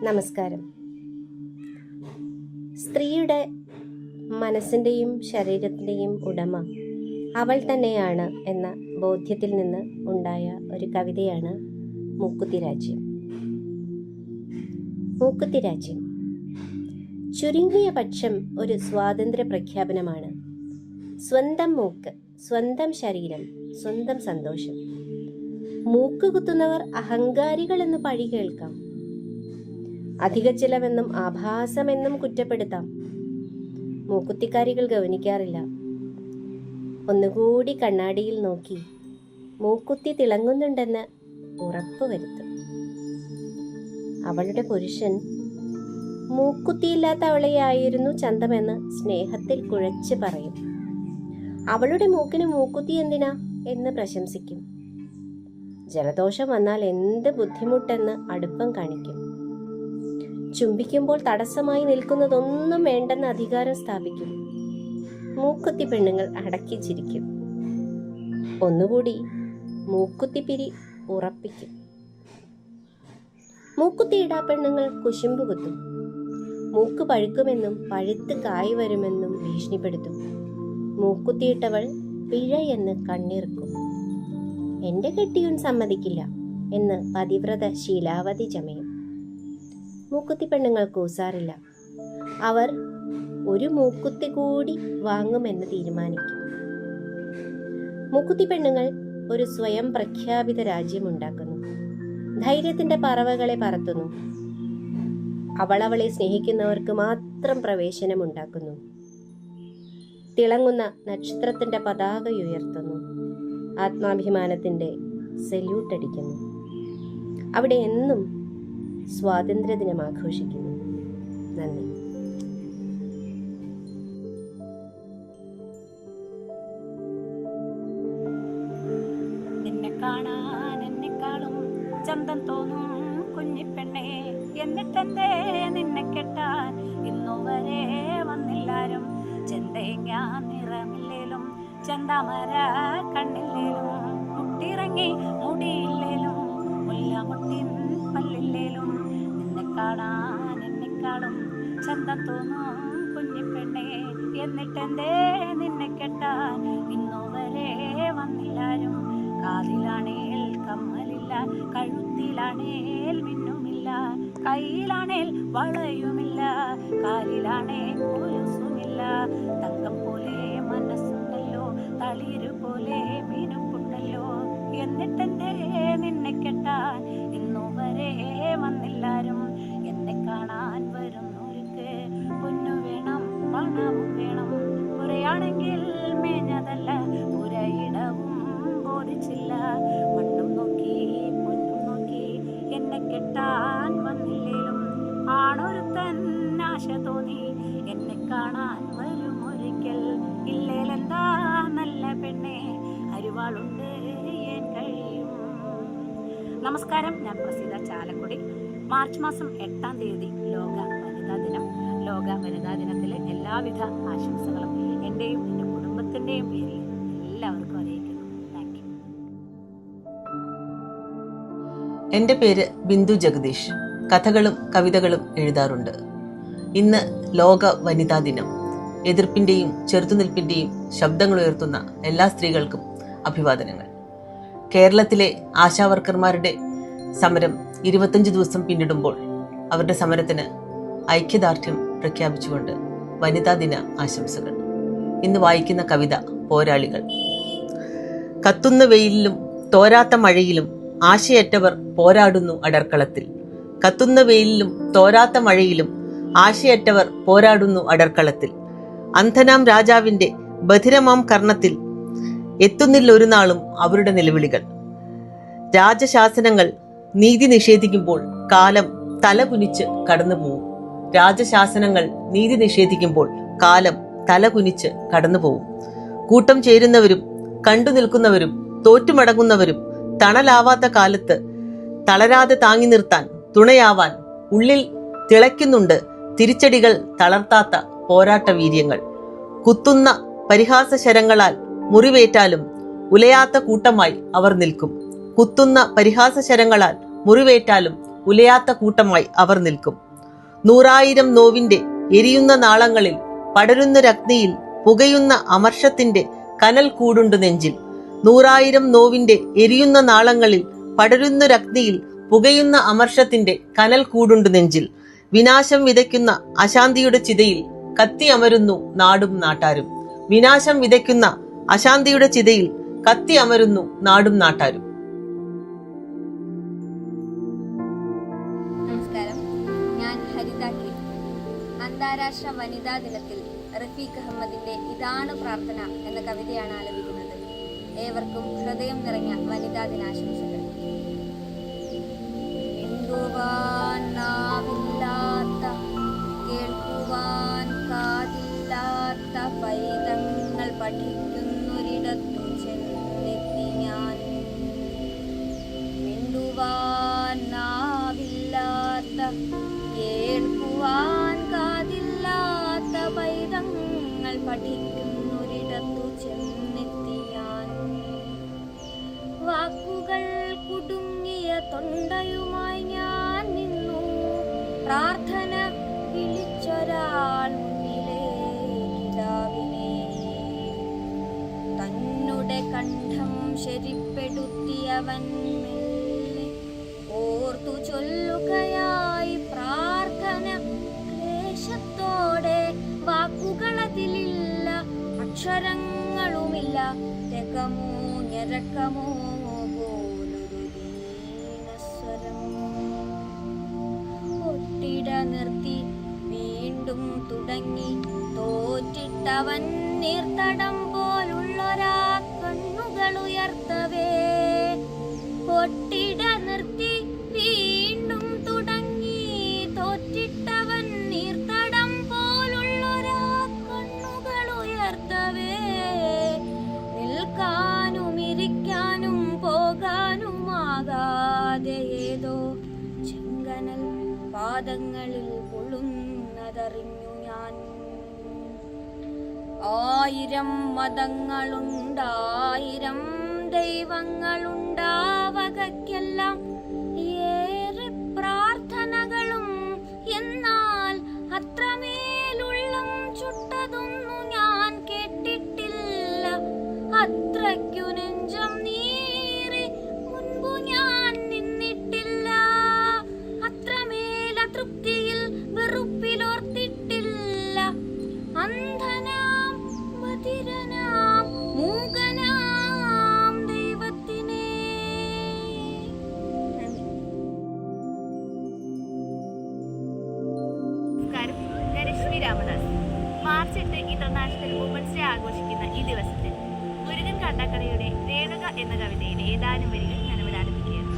നമസ്കാരം. സ്ത്രീയുടെ മനസ്സിൻ്റെയും ശരീരത്തിൻ്റെയും ഉടമ അവൾ തന്നെയാണ് എന്ന ബോധ്യത്തിൽ നിന്ന് ഉണ്ടായ ഒരു കവിതയാണ് മൂക്കുത്തി രാജ്യം. മൂക്കുത്തി രാജ്യം ചുരുങ്ങിയ പക്ഷം ഒരു സ്വാതന്ത്ര്യ പ്രഖ്യാപനമാണ്. സ്വന്തം മൂക്ക്, സ്വന്തം ശരീരം, സ്വന്തം സന്തോഷം. മൂക്ക് കുത്തുന്നവർ അഹങ്കാരികളെന്ന് പഴി കേൾക്കാം. അധിക ചിലവെന്നും ആഭാസമെന്നും കുറ്റപ്പെടുത്താം. മൂക്കുത്തിക്കാരികൾ ഗവനിക്കാറില്ല. ഒന്നുകൂടി കണ്ണാടിയിൽ നോക്കി മൂക്കുത്തി തിളങ്ങുന്നുണ്ടെന്ന് ഉറപ്പുവരുത്തും. അവളുടെ പുരുഷൻ മൂക്കുത്തിയില്ലാത്ത അവളെയായിരുന്നു ചന്തമെന്ന് സ്നേഹത്തിൽ കുഴച്ച് പറയും. അവളുടെ മൂക്കിന് മൂക്കുത്തി എന്തിനാ എന്ന് പ്രശംസിക്കും. ജലദോഷം വന്നാൽ എന്ത് ബുദ്ധിമുട്ടെന്ന് അടുപ്പം കാണിക്കും. ചുംബിക്കുമ്പോൾ തടസ്സമായി നിൽക്കുന്നതൊന്നും വേണ്ടെന്ന് അധികാരം സ്ഥാപിക്കും. മൂക്കുത്തി പെണ്ണുങ്ങൾ അടക്കി ചിരിക്കും. ഒന്നുകൂടി മൂക്കുത്തിപ്പിരി ഉറപ്പിക്കും. മൂക്കുത്തിയിടാ പെണ്ണുങ്ങൾ കുശുമ്പ് കുത്തും. മൂക്ക് പഴുക്കുമെന്നും പഴുത്ത് കായ് വരുമെന്നും ഭീഷണിപ്പെടുത്തും. മൂക്കുത്തിയിട്ടവൾ പിഴയെന്ന് കണ്ണിറുക്കും. എന്റെ കെട്ടിയോൻ സമ്മതിക്കില്ല എന്ന് പതിവ്രത ശീലാവതി ചമയും. മൂക്കുത്തി പെണ്ണുങ്ങൾ കൂസാറില്ല. അവർ ഒരു മൂക്കുത്തി കൂടി വാങ്ങുമെന്ന് തീരുമാനിക്കും. മൂക്കുത്തി പെണ്ണുങ്ങൾ ഒരു സ്വയം പ്രഖ്യാപിത രാജ്യമുണ്ടാക്കുന്നു. ധൈര്യത്തിന്റെ പറവകളെ പറത്തുന്നു. അവളവളെ സ്നേഹിക്കുന്നവർക്ക് മാത്രം പ്രവേശനമുണ്ടാക്കുന്നു. തിളങ്ങുന്ന നക്ഷത്രത്തിന്റെ പതാക ഉയർത്തുന്നു. ആത്മാഭിമാനത്തിന്റെ സല്യൂട്ട് അടിക്കുന്നു. അവിടെ എന്നും സ്വാതന്ത്ര്യദിനം ആഘോഷിക്കുന്നു. നന്ദി. നിന്നെ കാണാൻ എന്നെക്കാളും ചന്തം തോന്നും കുഞ്ഞിപ്പെണ്ണെ, എന്നിട്ടെന്തേ നിന്നെ കെട്ടാൻ ഇന്നുവരെ വന്നില്ലാരും. ചെന്തേങ്ങ നിറമില്ലേലും ചന്താമര കണ്ണില്ലേലും, മുട്ടിറങ്ങി മുടിയില്ലേലും മുല്ലമുട്ടിൻ പല്ലില്ലേലും, നിന്നെ കാണാൻ എന്നെക്കാളും ചന്തം തോന്നും കുഞ്ഞിപ്പെണ്ണെ, എന്നിട്ടെന്തേ നിന്നെ കെട്ടാൻ ഇന്നുവരെ വന്നില്ലാരും. കാതിലാണേൽ കമ്മലില്ല, കഴുത്തിലാണേൽ മിന്നുമില്ല, കയ്യിലാണേൽ വളയുമില്ല, കാലിലാണേൽ കൊലുസുമില്ല. തങ്കം പോലെ മനസ്സുണ്ടല്ലോ, തളിരു പോലെ മീനുക്കുണ്ടല്ലോ, എന്നിട്ടെന്തേ നിന്നെ കെട്ടാൻ ഇന്നുവരെ വന്നില്ലാരും. എന്നെ കാണാൻ വരുന്നവർക്ക് പൊന്നു വേണം, പണവും വേണം. പുരയാണെങ്കിൽ മേഞ്ഞതല്ല, പുരയിടവും ബോധിച്ചില്ല. മണ്ണും നോക്കി പൊന്നും നോക്കി എന്നെ കെട്ടാൻ വന്നില്ലേലും, ആണൊരുത്തൻ ആശ തോന്നി എന്നെ കാണാൻ വരും ഒരിക്കൽ. ഇല്ലേലെന്താ നല്ല പെണ്ണെ, അരുവാളുണ്ട് ഏൻ കഴിയും. നമസ്കാരം, ഞാൻ പ്രസീത ചാലക്കുടി. മാർച്ച് മാസം 8-ാം തീയതി ലോക വനിതാ ദിനം. ലോക വനിതാ ദിനത്തിലെ എല്ലാവിധ ആശംസകളും എൻ്റെയും എൻ്റെ കുടുംബത്തിൻ്റെയും പേരിൽ എല്ലാവർക്കും അറിയിക്കുന്നു. Thank you. എൻ്റെ പേര് ബിന്ദു ജഗദീഷ്. കഥകളും കവിതകളും എഴുതാറുണ്ട്. ഇന്ന് ലോക വനിതാ ദിനം. എതിർപ്പിൻ്റെയും ചെറുത്തുനിൽപ്പിൻ്റെയും ശബ്ദങ്ങൾ ഉയർത്തുന്ന എല്ലാ സ്ത്രീകൾക്കും അഭിവാദനങ്ങൾ. കേരളത്തിലെ ആശാവർക്കർമാരുടെ സമരം 25 ദിവസം പിന്നിടുമ്പോൾ അവരുടെ സമരത്തിന് ഐക്യദാർഢ്യം പ്രഖ്യാപിച്ചുകൊണ്ട് വനിതാ ദിന ആശംസകൾ. ഇന്ന് വായിക്കുന്ന കവിത പോരാളികൾ. കത്തുന്ന വെയിലിലും തോരാത്ത മഴയിലും ആശയറ്റവർ പോരാടുന്നു അടർക്കളത്തിൽ. കത്തുന്ന വെയിലിലും തോരാത്ത മഴയിലും ആശയറ്റവർ പോരാടുന്നു അടർക്കളത്തിൽ. അന്ധനാം രാജാവിന്റെ ബധിരമാം കർണത്തിൽ എത്തുന്നില്ല ഒരു നാളും അവരുടെ നിലവിളികൾ. രാജശാസനങ്ങൾ നീതി നിഷേധിക്കുമ്പോൾ കാലം തലകുനിച്ച് കടന്നുപോകും. രാജശാസനങ്ങൾ നീതി നിഷേധിക്കുമ്പോൾ കാലം തലകുനിച്ച് കടന്നുപോകും. കൂട്ടം ചേരുന്നവരും കണ്ടു നിൽക്കുന്നവരും തോറ്റുമടങ്ങുന്നവരും തണലാവാത്ത കാലത്ത് തളരാതെ താങ്ങി നിർത്താൻ തുണയാവാൻ ഉള്ളിൽ തിളയ്ക്കുന്നുണ്ട് തിരിച്ചടികൾ തളർത്താത്ത പോരാട്ട വീര്യങ്ങൾ. കുത്തുന്ന പരിഹാസശരങ്ങളാൽ മുറിവേറ്റാലും ഉലയാത്ത കൂട്ടമായി അവർ നിൽക്കും. കുത്തുന്ന പരിഹാസശരങ്ങളാൽ മുറിവേറ്റാലും ഉലയാത്ത കൂട്ടമായി അവർ നിൽക്കും. 100,000 നോവിന്റെ എരിയുന്ന നാളങ്ങളിൽ പടരുന്നൊരഗ്നിയിൽ പുകയുന്ന അമർഷത്തിന്റെ കനൽ കൂടുണ്ട് നെഞ്ചിൽ. 100,000 നോവിന്റെ എരിയുന്ന നാളങ്ങളിൽ പടരുന്നൊരഗ്നിയിൽ പുകയുന്ന അമർഷത്തിന്റെ കനൽ കൂടുണ്ട് നെഞ്ചിൽ. വിനാശം വിതയ്ക്കുന്ന അശാന്തിയുടെ ചിതയിൽ കത്തി അമരുന്നു നാടും നാട്ടാരും. വിനാശം വിതയ്ക്കുന്ന അശാന്തിയുടെ ചിതയിൽ കത്തി അമരുന്നു നാടും നാട്ടാരും. നമസ്കാരം, ഞാൻ ഹരിത കെ. അന്താരാഷ്ട്ര വനിതാ ദിനത്തിൽ റഫീഖ് അഹമ്മദിന്റെ ഇതാണ് പ്രാർത്ഥന എന്ന കവിതയാണ് ആലപിക്കുന്നത്. ഏവർക്കും ഹൃദയം നിറഞ്ഞ വനിതാ ദിനാശംസകൾ. മിണ്ടുവാൻ നാവില്ലാത്ത, കേൾക്കുവാൻ കാതില്ലാത്ത പൈതങ്ങൾ പഠിക്കുന്നൊരിടത്തു ചെന്നെത്തി ഞാൻ. മിണ്ടുവാൻ നാവില്ലാത്ത, കേൾക്കുവാൻ കാതില്ലാത്ത പൈതങ്ങൾ പഠിക്കുന്നൊരിടത്തു ചെന്നെത്തി ഞാൻ. വാക്കുകൾ കുടുങ്ങിയ തൊണ്ടയുമായി ഞാൻ നിന്നു. പ്രാർത്ഥന വിളിച്ചൊരാൾ മുന്നിലേക്കിടാവിനെ. തന്നുടെ കണ്ഠം ശരിപ്പെടുത്തിയവൻ മെല്ലെ ഓർത്തു ചൊല്ലുകയായി പ്രാർത്ഥന. ക്ലേശത്തോടെ വാക്കുകളതിലില്ല, അക്ഷരങ്ങളുമില്ല. രകമോ ഞരക്കമോ പോലൊരു ദീനസ്വരം. ഒട്ടിട നിർത്തി വീണ്ടും തുടങ്ങി. തോറ്റിട്ടവൻ നീർത്തടം പോലുള്ളൊരാ കണ്ണുകൾ ഉയർത്തവേ. ഒട്ടിട നിർത്തി വീണ്ടും തുടങ്ങി. തോറ്റിട്ടവൻ നീർത്തടം പോലുള്ളൊരാ കണ്ണുകൾ ഉയർത്തവേ. നിൽക്കാനും ഇരിക്കാനും പോകാനുമാകാതെ ഏതോ ചെങ്കനൽ പാദങ്ങളിൽ കൊള്ളുന്നതറിഞ്ഞു ഞാൻ. 1000 മതങ്ങളുണ്ടായിരം ദൈവങ്ങളുണ്ടാവകയ്ക്കെല്ലാം ഏറെ പ്രാർത്ഥനകളും. എന്നാൽ അത്രമേലുള്ളം ചുട്ടതൊന്നു ഞാൻ കേട്ടിട്ടില്ല. അത്രയ്ക്കു നെഞ്ചം നീറി മുൻപു ഞാൻ നിന്നിട്ടില്ല. അത്രമേൽ അതൃപ്തിയിൽ വെറുപ്പിലോർത്തിട്ടില്ല. അന്ധനാം ബധിരനാം മൂകനാം ദൈവത്തിനെ. നമസ്കാരം, ഞാൻ Reshmi Ramadas. March 8 international women's day ആഘോഷിക്കുന്ന ഈ ദിവസത്തിൽ മുരുകൻ കാട്ടാക്കടയുടെ രേണുക എന്ന കവിതയിലെ ഏതാനും വരികൾ ഞാനിവിടെ ആലപിക്കുകയാണ്.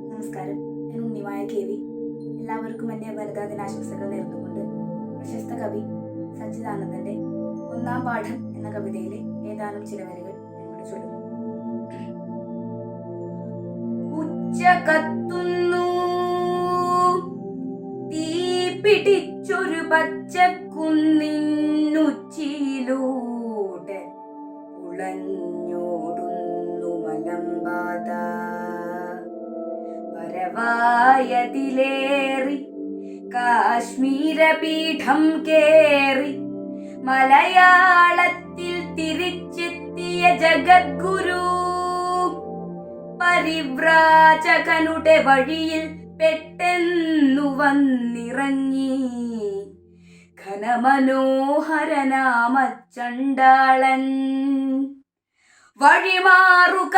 നമസ്കാരം, ഞാൻ ഉണ്ണിമായ KV. എല്ലാവർക്കും എൻ്റെ വനിതാ ദിനാശംസകൾ നേർന്നുകൊണ്ട് പ്രശസ്ത കവി സച്ചിദാനന്ദൻ്റെ 1-ാം പാഠം എന്ന കവിതയിലെ ഏതാനും ചില വരികൾ എന്നോട് ചൊല്ലുന്നു. ഉച്ച കത്തുന്നു, തീ പിടിച്ചൊരു പച്ചക്കുന്നിനുച്ചിയിലൂടെ ഉളഞ്ഞോടുന്നു മലമ്പാത. വരവായതിലേറി കാശ്മീര പീഠം കേറി മലയാളത്തിൽ തിരിച്ചെത്തിയ ജഗദ്ഗുരു പരിവ്രാജകനുടെ വഴിയിൽ പെട്ടെന്നു വന്നിറങ്ങി. ഘനമനോഹരനാമ ചണ്ടാളൻ വഴിമാറുക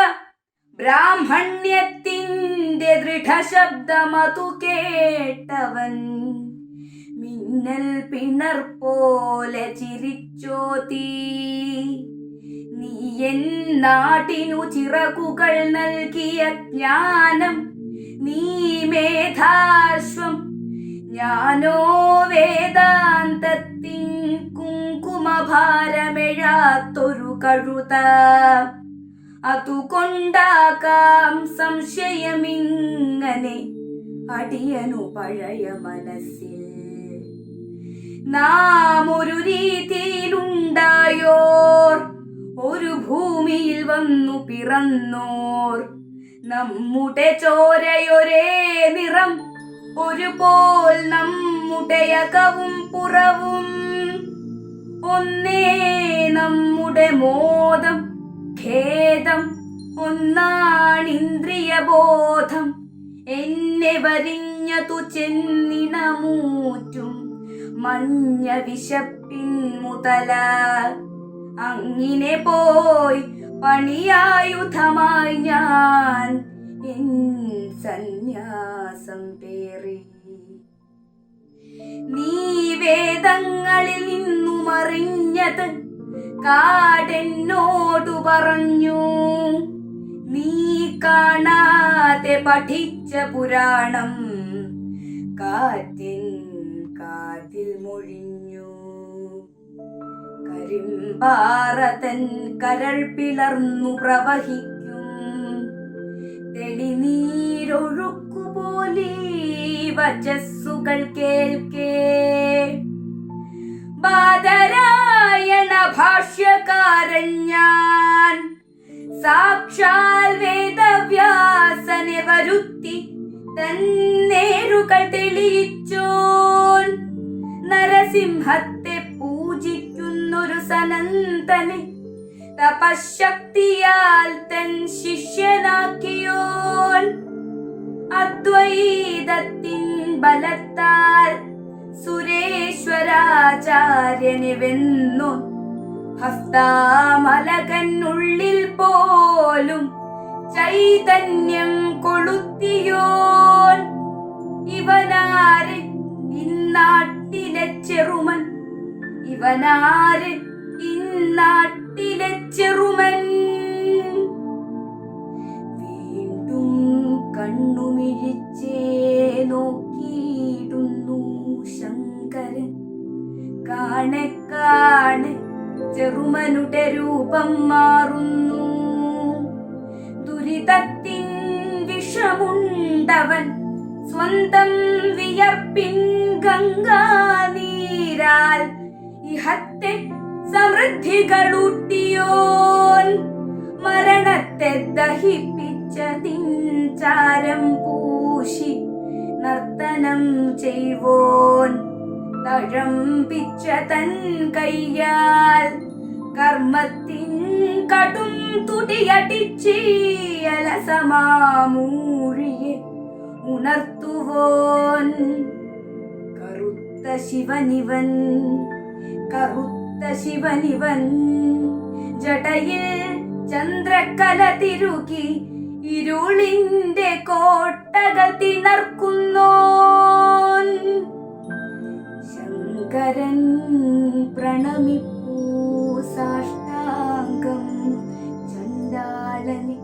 ബ്രാഹ്മണ്യത്തിൻ്റെ ദൃഢശബ്ദമതു കേട്ടവൻ മിന്നൽ പിണർ പോലെ ചിരിച്ചോതി. നീ എൻ നാട്ടിനു ചിറകുകൾ നൽകിയ ജ്ഞാനം, നീ മേധാശ്വം, ഞാനോ വേദാന്തത്തിൻ കുങ്കുമഭാരമെഴാത്തൊരു കഴുത. അതുകൊണ്ടാകാം സംശയമിങ്ങനെ അടിയനു പഴയ മനസ്സിൽ. നാം ഒരു രീതിയിലുണ്ടായോർ, ഒരു ഭൂമിയിൽ വന്നു പിറന്നോർ. നമ്മുടെ ചോരയൊരേ നിറം, ഒരുപോൽ നമ്മുടെ അകവും പുറവും. ഒന്നേ നമ്മുടെ മോദം ഖേദം, ഒന്നാണിന്ദ്രിയബോധം. എന്നെ വരിഞ്ഞതു ചെന്നിണമൂറ്റും മഞ്ഞ വിശപ്പിൻ മുതല. അങ്ങിനെ പോയി പണിയായുധമായി ഞാൻ എൻ സന്യാസം പേറി. നീ വേദങ്ങളിൽ നിന്നും അറിഞ്ഞത് കാടെന്നോടു പറഞ്ഞു. നീ കാണാതെ പഠിച്ച പുരാണം കാറ്റിൻ കാതിൽ മൊഴിഞ്ഞു. കരിമ്പാറതൻ കരൾ പിളർന്നു പ്രവഹിക്കും തെളിനീരൊഴുക്കുപോലെ വചസ്സുകൾ കേൾക്കേ. ബാദരായണ ഭാഷ്യകാരൻ ഞാൻ, സാക്ഷാൽ വേദവ്യാസനെ വരുത്തി തന്നേരുകൾ തെളിയിച്ചോൻ. നരസിംഹത്തെ പൂജിക്കുന്നൊരു സനന്തനെ തപശക്തിയാൽ തൻ ശിഷ്യനാക്കിയോൻ. അദ്വൈതത്തിൻ ബലത്താൽ സുരേശ്വരാചാര്യനെ വെന്നു. ഹസ്താമലകനുള്ളിൽ പോലും ചൈതന്യം കൊളുത്തിയോൻ. ഇവനാര് ഇന്നാട്ടിലെ ചെറുമൻ, ഇവനാര് ഇന്നാട്ടിലെ ചെറുമൻ. വീണ്ടും കണ്ണുമിഴിച്ചേ നോക്കിയിടുന്നു ശങ്കരൻ. കാണെ കാണെ ചെറുമനുടെ രൂപം മാറുന്നു. ദുരിതത്തിൻ വിഷമുണ്ടവൻ, സ്വന്തം വിയർപ്പിൻ ഗംഗാനീരാൽ ഇഹത്തെ സമൃദ്ധികളൂട്ടിയോൻ. മരണത്തെ ദഹിപ്പിച്ചതിൻ ചാരം പൂശി നർത്തനം ചെയ്വോൻ. തഴമ്പിച്ച തൻ കയ്യാൽ കർമ്മത്തിൻ കടും തുടിയടിച്ചീയലസമാമൂഴിയെ ഉണർത്തുവോൻ. കറുത്ത ശിവനിവൻ, കറുത്ത ശിവനിവൻ, ജടയിൽ ചന്ദ്രക്കല തിരുകി ഇരുളിന്റെ കോട്ടകൾ തിണർക്കുന്നോൻ. ശങ്കരൻ പ്രണമിപ്പൂ സാഷ്ടാംഗം ചണ്ടാളനെ.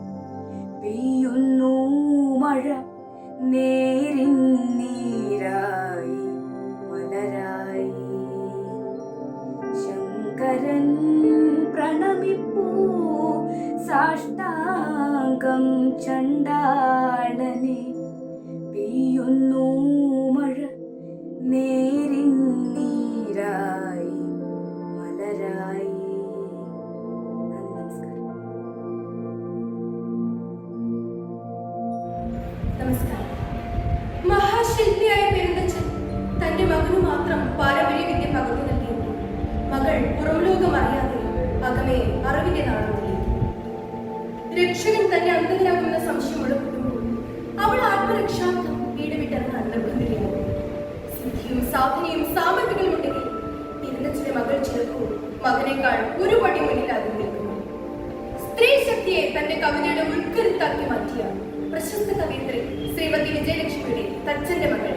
പെയ്യുന്നു മഴ നേരിൻ നീരായി മലരായി. ശങ്കരൻ പ്രണമിപ്പൂ സാഷ്ടാംഗം ചണ്ടാളനെ. പെയ്യുന്നു മഴ നേരിൻ നീരായി മലരായി. നമസ്കാരം. മഹാശില്പിയായ പെരുന്തച്ഛൻ തന്റെ മകനു മാത്രം പാരമ്പര്യ വിദ്യ പകർന്നു നൽകിയപ്പോൾ മകൾ പുറംലോകം അറിയാതെ അകമേ അറിവിന്റെ നാടുകളിൽ രക്ഷകൻ തന്നെ അന്ധനാകുന്ന സംശയം ഉളപ്പെടുമ്പോൾ അവൾ ആത്മരക്ഷാർത്ഥം വീട് വിട്ടിറങ്ങാൻ നിർബന്ധിക്കുന്നു. സിദ്ധിയും സാധനയും സാമഗ്രികളും ഉണ്ടെങ്കിൽ പെരുന്തച്ഛന്റെ മകൾ ചിലപ്പോൾ മകനേക്കാൾ ഒരു പടി മുന്നിലാകും നിൽക്കുന്നു. സ്ത്രീ ശക്തിയെ തന്റെ കവിതയുടെ ഉൾക്കരുത്താക്കി മാറ്റിയ പ്രശസ്ത കവയിത്രി അച്ഛന്റെ മകൾ.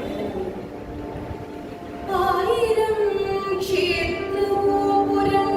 ആയിരം ക്ഷേത്രഗോപുരങ്ങൾ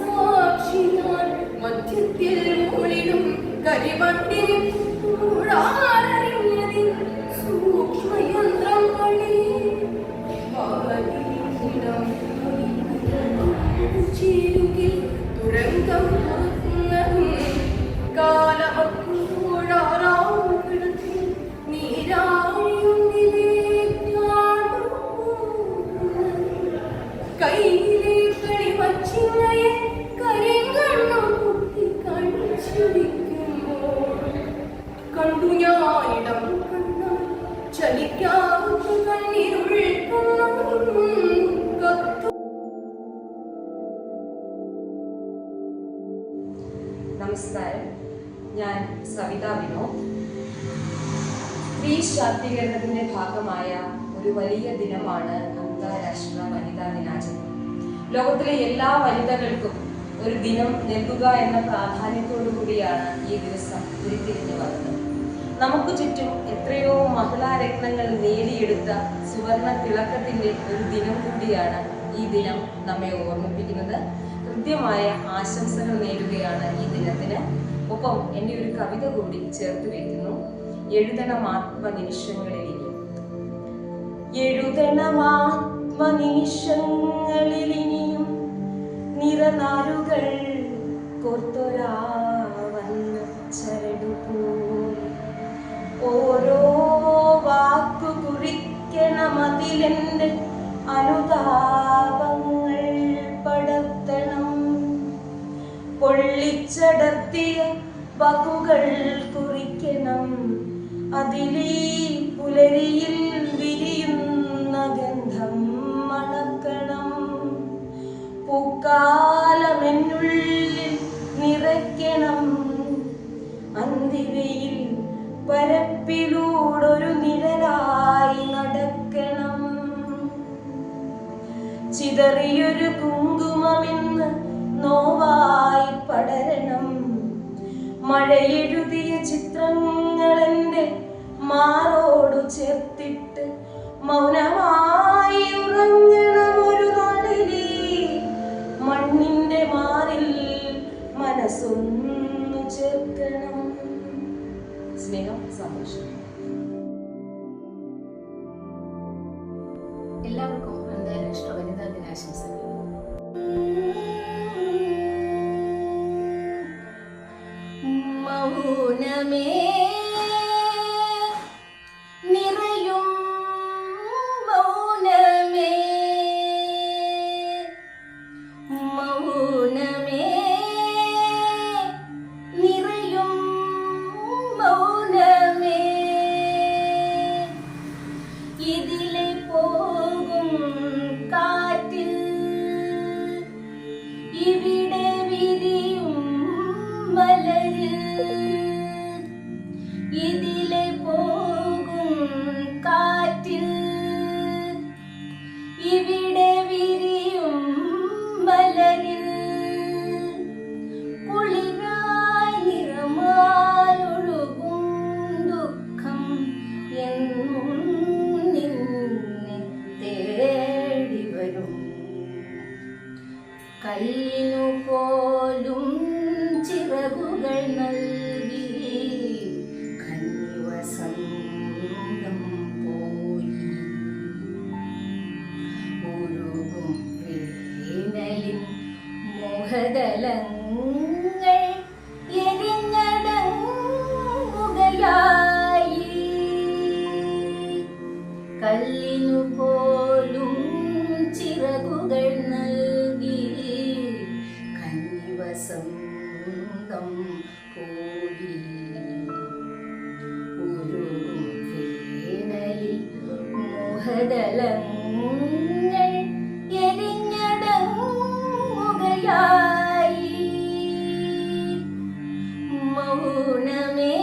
സാക്ഷിയാൽ മധ്യത്തിൽ മുകളിലും കരിമണ്ണിലും സൂക്ഷ്മയന്ത്രങ്ങളെ ചേരുകിൽ തുരങ്കം കാലമൂഴാറാവുകിടത്തിൽ കൈയിലെ കളിമച്ചിങ്ങയെ കരിങ്കണ്ണും കുത്തി കളിച്ചിരിക്കുമ്പോൾ കണ്ടു ഞാനിടം കണ്ണ ചലിക്കാത്ത കണ്ണിരുൾ കത്തു. നമസ്കാരം, ഞാൻ സവിത വിനോദ്. സ്ത്രീ ശാക്തീകരണത്തിന്റെ ഭാഗമായ ഒരു വലിയ ദിനമാണ് അന്താരാഷ്ട്ര വനിതാ ദിനാചരണം. ലോകത്തിലെ എല്ലാ വനിതകൾക്കും ഒരു ദിനം നൽകുക എന്ന പ്രാധാന്യത്തോടു കൂടിയാണ് ഈ ദിവസം ഉരുത്തിരിഞ്ഞു വന്നത്. നമുക്ക് ചുറ്റും എത്രയോ മഹിളാരത്നങ്ങൾ നേടിയെടുത്ത സുവർണ തിളക്കത്തിന്റെ ഒരു ദിനം കൂടിയാണ് ഈ ദിനം നമ്മെ ഓർമ്മിപ്പിക്കുന്നത്. ഹൃദ്യമായ ആശംസകൾ നേടുകയാണ് ഈ ദിനത്തിന്. ഒപ്പം എൻ്റെ ഒരു കവിത കൂടി ചേർത്ത് വയ്ക്കുന്നു. എഴുതണം ആത്മനിമിഷങ്ങളിലിനി, എഴുതണം ആത്മനിമിഷങ്ങളിലിനിയും നിറനാരുകൾ കോർത്തൊരാ വന്ന ചരടുപോലെ ഓരോ വാക്കു കുറിക്കണം, അതിലെന്റെ അനുതാപങ്ങൾ പടർത്തണം. പൊള്ളിച്ചടർത്തിയ വാക്കുകൾ കുറിക്കണം, അതിലീ പുലരിയിൽ വിരിയുന്ന ഗന്ധം മണക്കണം. പൂക്കാലമെന്നുള്ളിൽ നിറയ്ക്കണം, അന്തിവയിൽ പരപ്പിലൂടൊരു നിഴലായി നടക്കണം. ചിതറിയൊരു കുങ്കുമമെന്ന് നോവായി പടരണം, മഴയെഴുതിയ ചിത്രങ്ങളെന്റെ മാറോടു ചേർത്തിട്ട് മൗനമായി ഉറങ്ങണം. ഒരു നാളിലെ മണ്ണിന്റെ മാറിൽ മനസ്സൊന്നു ചേർക്കണം. സ്നേഹം, സന്തോഷം. എല്ലാവർക്കും അന്താരാഷ്ട്ര വനിതാ ദിനാശംസകൾ. മൗനമേ നിറയും മൗനമേ, മൗനമേ കല്ലിനു പോലും ചിറകുകൾ നൽകി കന്നിവസന്തം പോയി. ഉരുകും വേനലിൻ മോഹതലങ്ങൾ എരിഞ്ഞടങ്ങുകയായി. കല്ലിനു പോലും ചിറകുകൾ നൽകി കന്നിവസന്തം പോയി. ഉരുകും വേനലിൽ മോഹതലങ്ങൾ എരിഞ്ഞടങ്ങുകയായി. മൗനമേ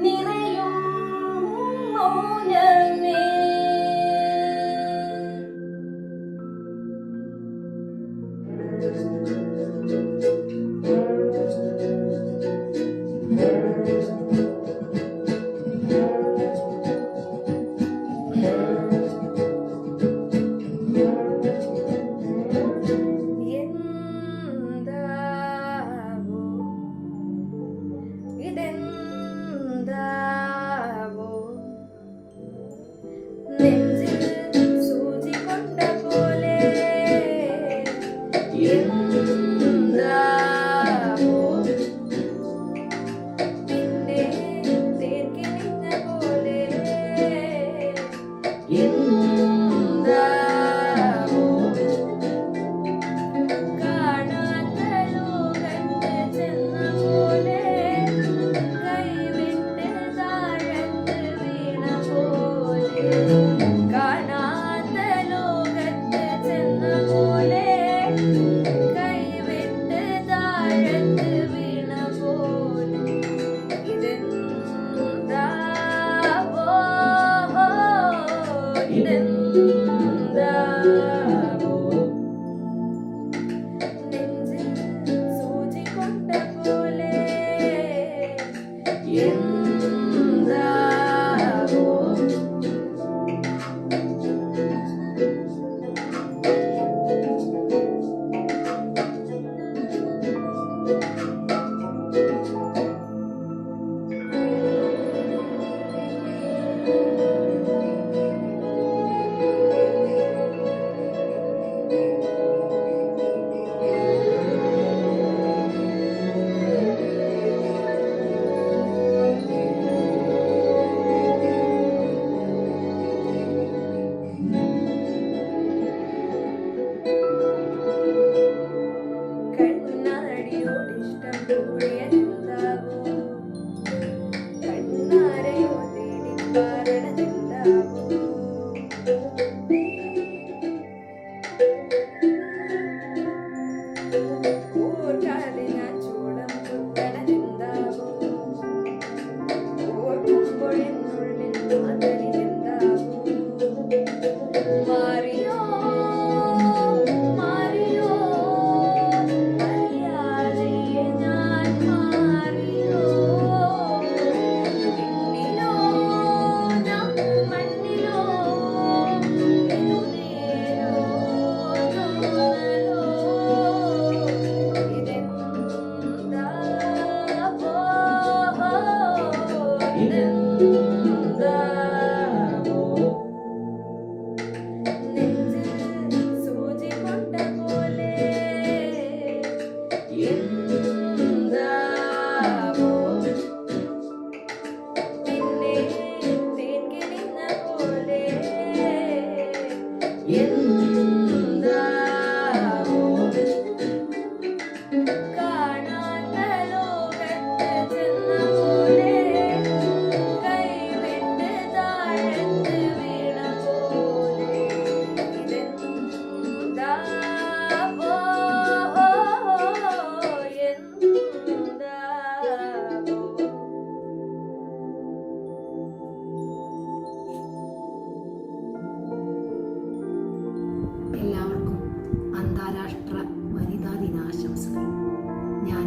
നിറയും മൗനമേ. എന്താവോ ഇതെന്താവോ നെഞ്ചിൽ സൂചി കൊണ്ട പോലെ. എന്താവോ പിന്നെ തേക്കിനിഞ്ഞ പോലെ. എന്താവോ കാണാത്ത ലോകത്ത് ചെന്ന പോലെ. കൈവിട്ട് താഴത്ത് വീണ പോലെ. കാണാത്ത ലോകത്ത് ചെന്ന പോലെ. കൈവിട്ട് താഴത്ത് വീണ പോലെ. ഇതെന്താവോ ഇതെന്താവോ നെഞ്ചിൽ സൂചി കൊണ്ട പോലെ. എന്താവോ കണ്ണാടിയോടിഷ്ടം കൂടിയതെന്താവോ. കണ്ണാരെയോ തേടി പാരണതെന്താവോ. ഓർക്കാതെ ഞാൻ ചൂടം കുത്തണതെന്താവോ. ഓർക്കുമ്പോഴെന്നുള്ളിൽ മാതലിതെന്താവോ. മാറിയോ മാറിയോ അറിയാതെ ഞാൻ മാറിയോ. പിന്നിലോ നാം മണ്ണിലോ ഇതു നേരോ തോന്നലോ. ഇതെന്താവോ ഇതെന്താവോ നെഞ്ചിൽ സൂചി കൊണ്ട പോലെ. എന്താവോ പിന്നെ തേക്കിനിഞ്ഞ പോലെ. എന്താവോ കാണാത്ത ലോകത്ത് ചെന്ന പോലെ. കൈവിട്ട് താഴത്ത് വീണ പോലെ. ഇതെന്താവോ എന്താവോ. എല്ലാവർക്കും അന്താരാഷ്ട്ര വനിതാ ദിനാശംസകൾ. ഞാൻ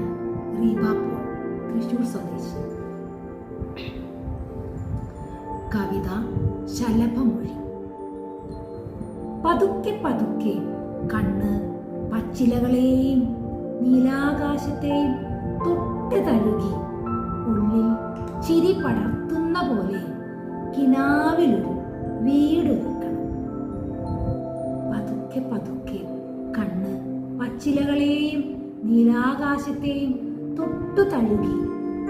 റീബ പോൾ, തൃശൂർ സ്വദേശി. കവിത ശലഭമൊഴി. പതുക്കെ പതുക്കെ കണ്ണ് പച്ചിലകളെയും നീലാകാശത്തെയും തൊട്ട് തഴുകി ഉള്ളിൽ ചിരി പടർത്തുന്ന പോലെ കിനാവിലൊരു വീടൊരുക്കണം. പതുക്കെ പതുക്കെ കണ്ണ് പച്ചിലകളെയും നീലാകാശത്തെയും തൊട്ടു തഴുകി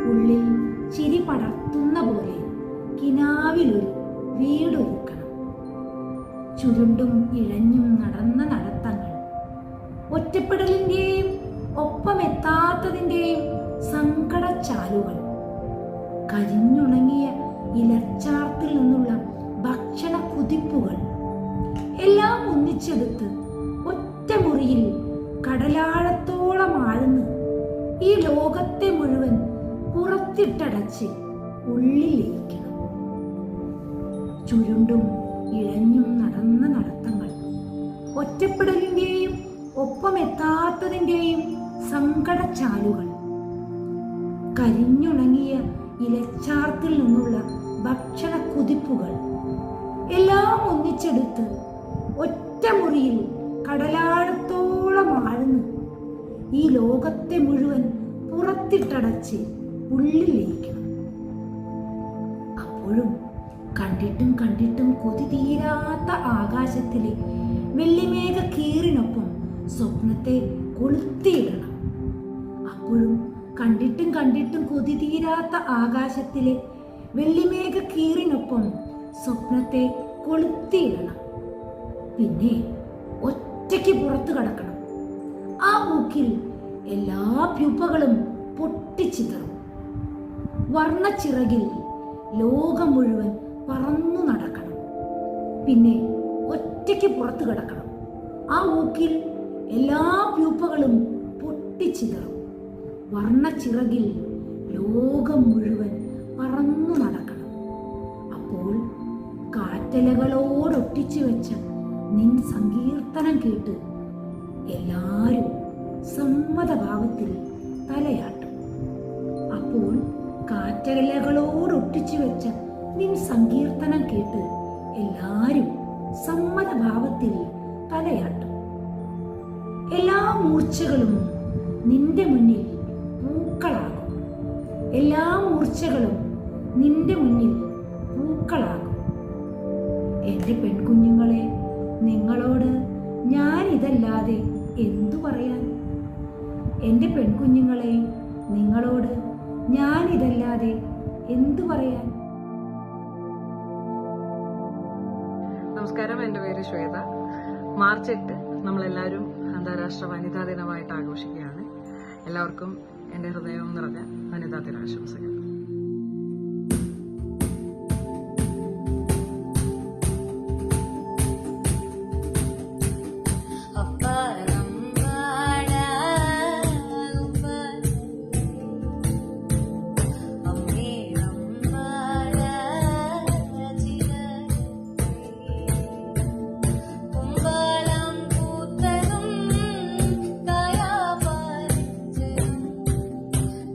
ഉള്ളിൽ ചിരി പടർത്തുന്ന പോലെ കിനാവിലൊരു വീടൊരുക്കണം. ചുരുണ്ടും ഇഴഞ്ഞും നടന്ന നടത്തങ്ങൾ, ഒറ്റപ്പെടലിന്റെയും ഒപ്പമെത്താത്തതിന്റെയും സങ്കടച്ചാലുകൾ, കരിഞ്ഞുണങ്ങിയ ഇലച്ചാർത്തിൽ നിന്നുള്ള ഭക്ഷണ കുതിപ്പുകൾ എല്ലാം ഒന്നിച്ചെടുത്ത് ഒറ്റമുറിയിൽ കടലാഴത്തോളം ആഴ്ന്ന് ഈ ലോകത്തെ മുഴുവൻ പുറത്തിട്ടടച്ച് ഉള്ളിലിരിക്കണം. ചുരുണ്ടും ഇഴഞ്ഞും നടന്ന നടത്തങ്ങൾ, ഒറ്റപ്പെടലിന്റെയും ഒപ്പമെത്താത്തതിന്റെയും സങ്കടച്ചാലുകൾ, കരിഞ്ഞുണങ്ങിയ ഇലച്ചാർത്തിൽ നിന്നുള്ള ഭക്ഷണ കുതിപ്പുകൾ എല്ലാം ഒന്നിച്ചെടുത്ത് ഒറ്റമുറിയിൽ കടലാഴത്തോളം ആഴ്ന്ന് ഈ ലോകത്തെ മുഴുവൻ പുറത്തിട്ടടച്ച് ഉള്ളിലിരിക്കണം. അപ്പോഴും കണ്ടിട്ടും കണ്ടിട്ടും കൊതി തീരാത്ത ആകാശത്തിലെ വെള്ളിമേഘ കീറിനൊപ്പം സ്വപ്നത്തെ കൊളുത്തിയിടണം. അപ്പോഴും കണ്ടിട്ടും കണ്ടിട്ടും കൊതി തീരാത്ത ആകാശത്തിലെ വെള്ളിമേഘ കീറിനൊപ്പം സ്വപ്നത്തെ കൊളുത്തിയിടണം. പിന്നെ ഒറ്റയ്ക്ക് പുറത്തു കടക്കണം. ആ ഊക്കിൽ എല്ലാ പ്യൂപ്പകളും പൊട്ടിച്ചിതറും. വർണ്ണച്ചിറകിൽ ലോകം മുഴുവൻ പറന്നു നടക്കണം. പിന്നെ ഒറ്റയ്ക്ക് പുറത്തു കിടക്കണം. ആ ഊക്കിൽ എല്ലാ പ്യൂപ്പകളും പൊട്ടിച്ചിതറും. വർണ്ണച്ചിറകിൽ ലോകം മുഴുവൻ പറന്നു നടക്കണം. അപ്പോൾ കാറ്റലകളോടൊട്ടിച്ചു വെച്ച നിൻ സങ്കീർത്തനം കേട്ട് എല്ലാവരും സമ്മതഭാവത്തിൽ തലയാട്ടും. അപ്പോൾ കാറ്റലകളോടൊട്ടിച്ചു വെച്ച നിൻ സങ്കീർത്തനം കേട്ട് എല്ലാവരും സമ്മതഭാവത്തിൽ തലയാട്ടും. എല്ലാ മൂർച്ചകളും നിന്റെ മുന്നിൽ പൂക്കളാകും. എല്ലാ മൂർച്ചകളും നിന്റെ മുന്നിൽ പൂക്കളാകും. എൻ്റെ പെൺകുഞ്ഞുങ്ങളെ, നിങ്ങളോട് ഞാൻ ഇതല്ലാതെ എന്തു പറയാൻ? എൻ്റെ പെൺകുഞ്ഞുങ്ങളെ, നിങ്ങളോട് ഞാൻ ഇതല്ലാതെ എന്തു പറയാൻ? നമസ്കാരം, എൻ്റെ പേര് ശ്വേത. മാർച്ച് 8 നമ്മളെല്ലാവരും അന്താരാഷ്ട്ര വനിതാ ദിനമായിട്ട് ആഘോഷിക്കുകയാണ്. എല്ലാവർക്കും എൻ്റെ ഹൃദയം നിറഞ്ഞ വനിതാ ദിനാശംസകൾ.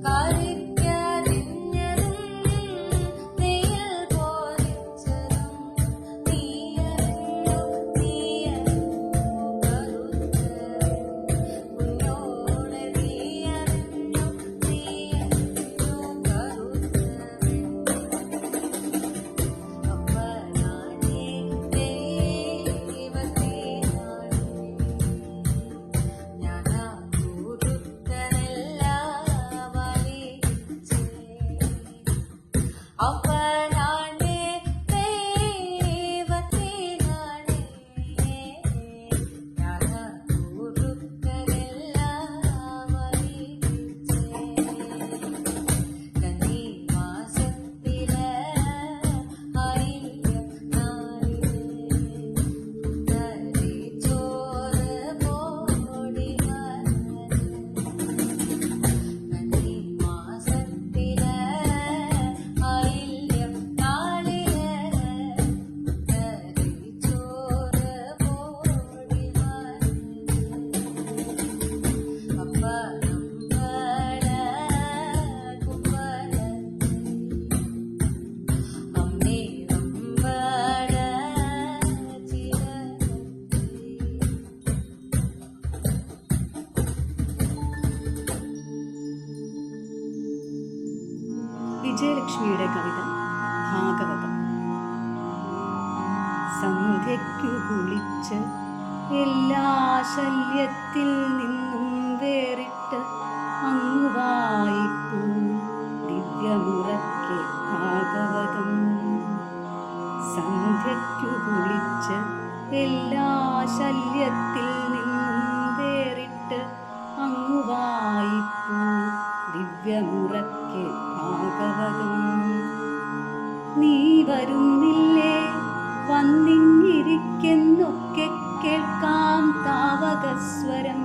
കാരിക്കാതിൻ മീനാക്ഷിയുടെ കവിത ഭാഗവതം. സന്ധ്യയ്ക്കു കുളിച്ച് എല്ലാ ശല്യത്തിൽ നിന്നും വേറിട്ട് അങ്ങു വായിപ്പൂ ദിവ്യമുറക്കെ ഭാഗവതം. സന്ധ്യയ്ക്കു കുളിച്ച് എല്ലാ ശല്യത്തിൽ നിന്നും വേറിട്ട് അങ്ങു വായിപ്പൂ ദിവ്യമുറക്കെ ഭാഗവതം. നീ വരുന്നില്ലേ വന്നിങ്ങിരിക്കുന്നൊക്കെ കേൾക്കാം താവകസ്വരം.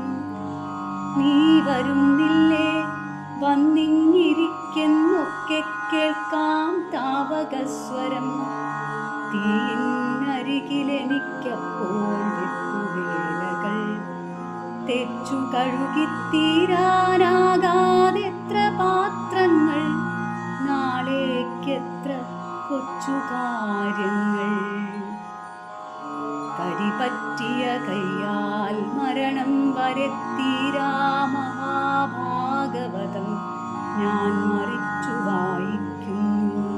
നീ വരുന്നില്ലേ വന്നിങ്ങിരിക്കുന്നൊക്കെ കേൾക്കാം താവകസ്വരം. തീയിനരികിലെനിക്കപ്പോൾ വെപ്പുവേലകൾ തെച്ചു കഴുകിത്തീരാനാകാതെത്ര പാത്രങ്ങൾ, നാളേക്കെത്ര കൊച്ചു കാര്യങ്ങൾ. കരിപറ്റിയ കയ്യാൽ മരണം വരെത്തീരാ മഹാഭാഗവതം ഞാൻ മറിച്ചു വായിക്കുന്നു.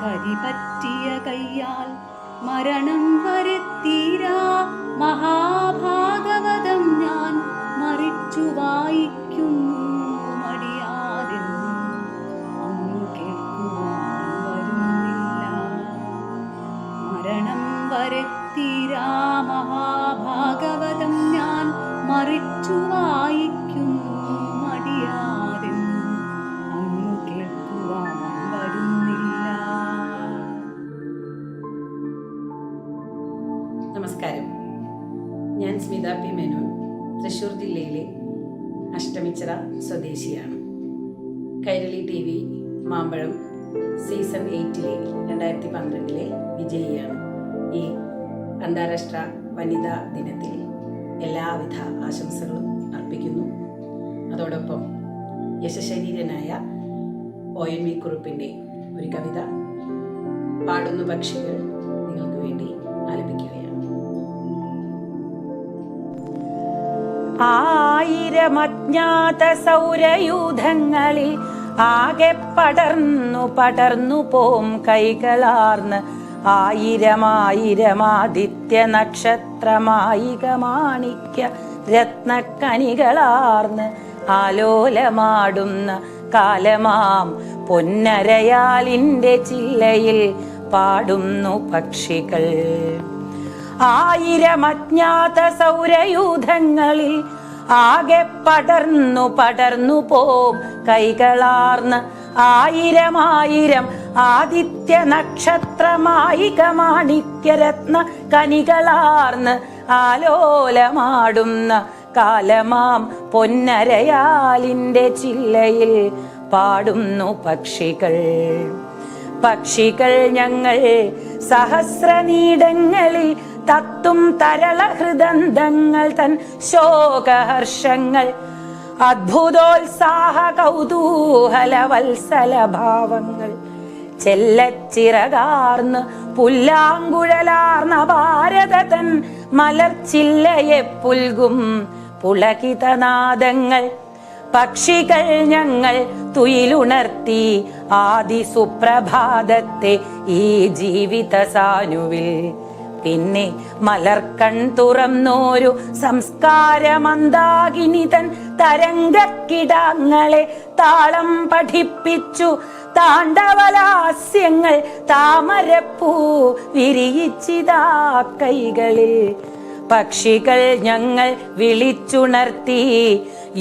കരിപറ്റിയ കയ്യാൽ മരണം വരെത്തീരാ മഹാഭാഗവതം ഞാൻ മറിച്ചു വായിക്കുന്നു. മടിയാതെന്നും അങ്ങു കേൾക്കുവാൻ വരുന്നില്ല. മരണം വരെത്തീരാ മഹാഭാഗവതം ഞാൻ മറിച്ചു വായിക്കുന്നു. മടിയാതെന്നും അങ്ങു കേൾക്കുവാൻ വരുന്നില്ല. നമസ്കാരം. ഞാൻ സ്മിത പി മേനോൻ, തൃശ്ശൂർ ജില്ലയിലെ അഷ്ടമിച്ചിറ സ്വദേശിയാണ്. കൈരളി TV മാമ്പഴം സീസൺ 8 2012 വിജയിയാണ്. ഈ അന്താരാഷ്ട്ര വനിതാ ദിനത്തിൽ എല്ലാവിധ ആശംസകളും അർപ്പിക്കുന്നു. അതോടൊപ്പം യശശരീരനായ ONV കുറുപ്പിൻ്റെ ഒരു കവിത പാടുന്നു പക്ഷികൾ നിങ്ങൾക്ക് വേണ്ടി ആലപിക്കുകയാണ്. ആയിരമജ്ഞാത സൗരയൂഥങ്ങളിൽ ആകെ പടർന്നു പോം കൈകളാർന്ന് ആയിരമായിരമാദിത്യ നക്ഷത്രമായിക മാണിക്യ രത്നക്കനികളാർന്ന് ആലോലമാടുന്ന കാലമാം പൊന്നരയാലിൻ്റെ ചില്ലയിൽ പാടുന്നു പക്ഷികൾ. ആയിരമജ്ഞാത സൗരയൂഥങ്ങളിൽ ആകെ പടർന്നു പോം കൈകളാർന്ന് ആയിരമായിരം ആദിത്യ നക്ഷത്രമായിക മാണിക്യരത്ന കനികളാർന്ന് ആലോലമാടുന്ന കാലമാം പൊന്നരയാലിൻ്റെ ചില്ലയിൽ പാടുന്നു പക്ഷികൾ. പക്ഷികൾ ഞങ്ങൾ സഹസ്രനീടങ്ങളിൽ തത്തും തരള ഹൃദന്തങ്ങൾ തൻ ശോകഹർഷങ്ങൾ അദ്ഭുതോത്സാഹ കൗതൂഹല വത്സലഭാവങ്ങൾ ചെല്ലച്ചിറകാർന്ന് പുല്ലാങ്കുഴലാർന്ന ഭാരതതൻ മലർച്ചില്ലയെ പുൽകും പുളകിതനാദങ്ങൾ. പക്ഷികൾ ഞങ്ങൾ തുയിലുണർത്തി ആദി സുപ്രഭാതത്തെ ഈ ജീവിത സാനുവിൽ. പിന്നെ മലർക്കൺ തുറന്നോരു സംസ്കാരമന്ദാകിനി തൻ തരംഗക്കിടാങ്ങളെ താളം പഠിപ്പിച്ചു താണ്ഡവലാസ്യങ്ങൾ താമരപ്പൂ വിരിയിച്ചിതാ കൈകളിൽ. പക്ഷികൾ ഞങ്ങൾ വിളിച്ചുണർത്തി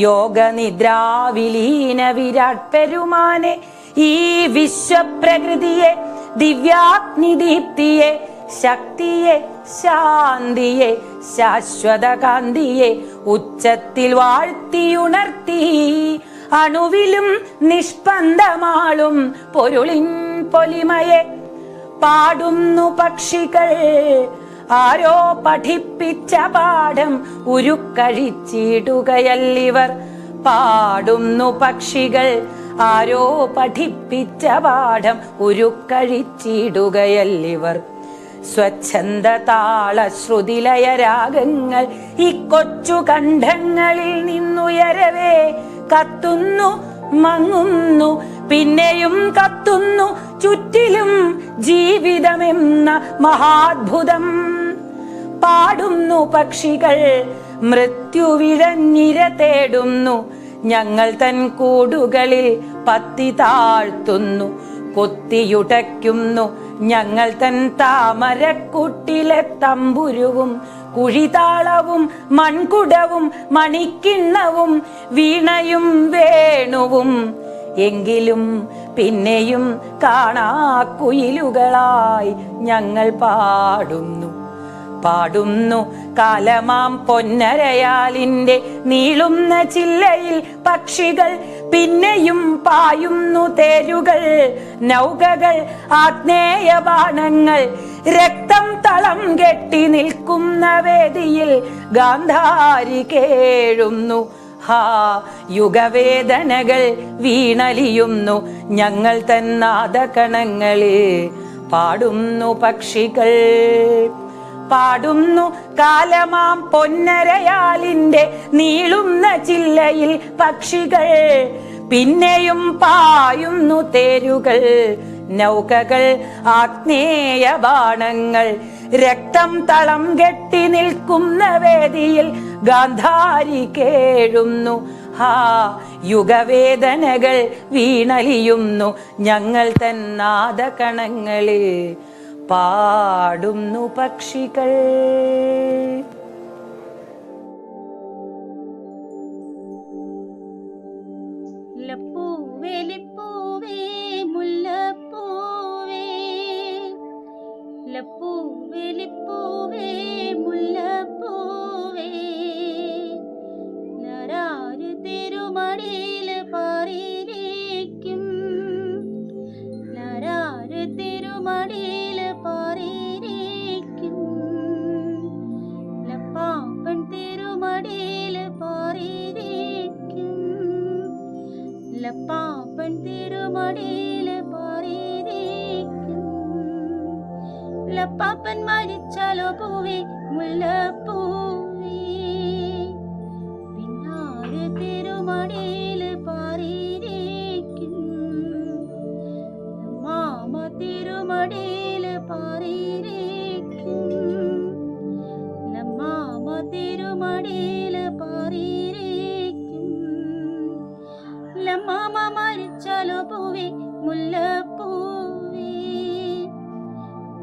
യോഗനിദ്രാവിലീന വിരാട് പെരുമാനെ, ഈ വിശ്വപ്രകൃതിയെ ദിവ്യാഗ്നിദീപ്തിയെ ശക്തിയെ ശാന്തിയെ ശാശ്വത കാന്തിയെ ഉച്ചത്തിൽ വാഴ്ത്തിയുണർത്തി അണുവിലും നിഷ്പന്ദമാളും പൊരുളിൻ പൊലിമയെ പാടുന്നു പക്ഷികൾ. ആരോ പഠിപ്പിച്ച പാഠം ഉരുക്കഴിച്ചിടുകയല്ലിവർ. പാടുന്നു പക്ഷികൾ ആരോ പഠിപ്പിച്ച പാഠം ഉരുക്കഴിച്ചിടുകയല്ലിവർ. സ്വച്ഛന്ദ താള ശ്രുതിലയ രാഗങ്ങൾ ഈ കൊച്ചു കണ്ഠങ്ങളിൽ നിന്നുയരവേ കത്തുന്നു മങ്ങുന്നു പിന്നെയും കത്തുന്നു ചുറ്റിലും ജീവിതമെന്ന മഹാത്ഭുതം. പാടുന്നു പക്ഷികൾ മൃത്യുവിഴഞ്ഞിര തേടുന്നു, ഞങ്ങൾ തൻ കൂടുകളിൽ പത്തി താഴ്ത്തുന്നു. കൊത്തിയുടയ്ക്കുന്നു ഞങ്ങൾ തൻ താമരക്കുട്ടിലെ തമ്പുരുവും കുഴിതാളവും മൺകുടവും മണിക്കിണ്ണവും വീണയും വേണുവും. എങ്കിലും പിന്നെയും കാണാക്കുയിലുകളായി ഞങ്ങൾ പാടുന്നു. പാടുന്നു കാലമാം പൊന്നരയാലിന്റെ നീളുന്ന ചില്ലയിൽ പക്ഷികൾ. പിന്നെയും പായുന്നു തേരുകൾ, നൗകകൾ, ആഗ്നേയ ബാണങ്ങൾ. രക്തം തളം കെട്ടി നിൽക്കുന്ന വേദിയിൽ ഗാന്ധാരി കേഴുന്നു. ഹാ യുഗവേദനകൾ വീണലിയുന്നു ഞങ്ങൾ തന്നാദകണങ്ങളിൽ. പാടുന്നു പക്ഷികൾ, പാടുന്നു കാലമാം പൊന്നരയാലിന്റെ നീളുന്ന ചില്ലയിൽ പക്ഷികൾ. പിന്നെയും പായുന്നു തേരുകൾ, നൗകകൾ, ആഗ്നേയ ബാണങ്ങൾ. രക്തം തളം കെട്ടി നിൽക്കുന്ന വേദിയിൽ ഗാന്ധാരി കേഴുന്നു. ഹാ യുഗവേദനകൾ വീണലിയുന്നു ഞങ്ങൾ തന്നാദകണങ്ങളിൽ. പാടുന്നു പക്ഷികൾ. ലപ്പൂവേലിപ്പൂവേ മുല്ലപ്പൂവേ, ലപ്പൂവേലിപ്പൂവേ മുല്ലപ്പൂവേ, ലരാര് തിരുമടിയിൽ പാറിയിരിക്കും, ലരാര് തിരുമടിയിൽ പാറിയിരിക്കും, ലപ്പാപ്പൻ തിരുമടിയിൽ പാറിയിരിക്കും, ലപ്പാപ്പൻ തിരുമടിയിൽ പാറിയിരിക്കും. ലപ്പാപ്പൻ മരിച്ചാലോ പൂവേ മുല്ലപ്പൂവേ, പിന്നാര് തിരുമടിയിൽ പാറിയിരിക്കും, മാമ തിരുമടിയിൽ പാറിയിരിക്കും, മാമ തിരുമടിയിൽ പാറിയിരിക്കും. ലമ്മാമ മരിച്ചാലോ പൂവേ മുല്ലപ്പൂവേ,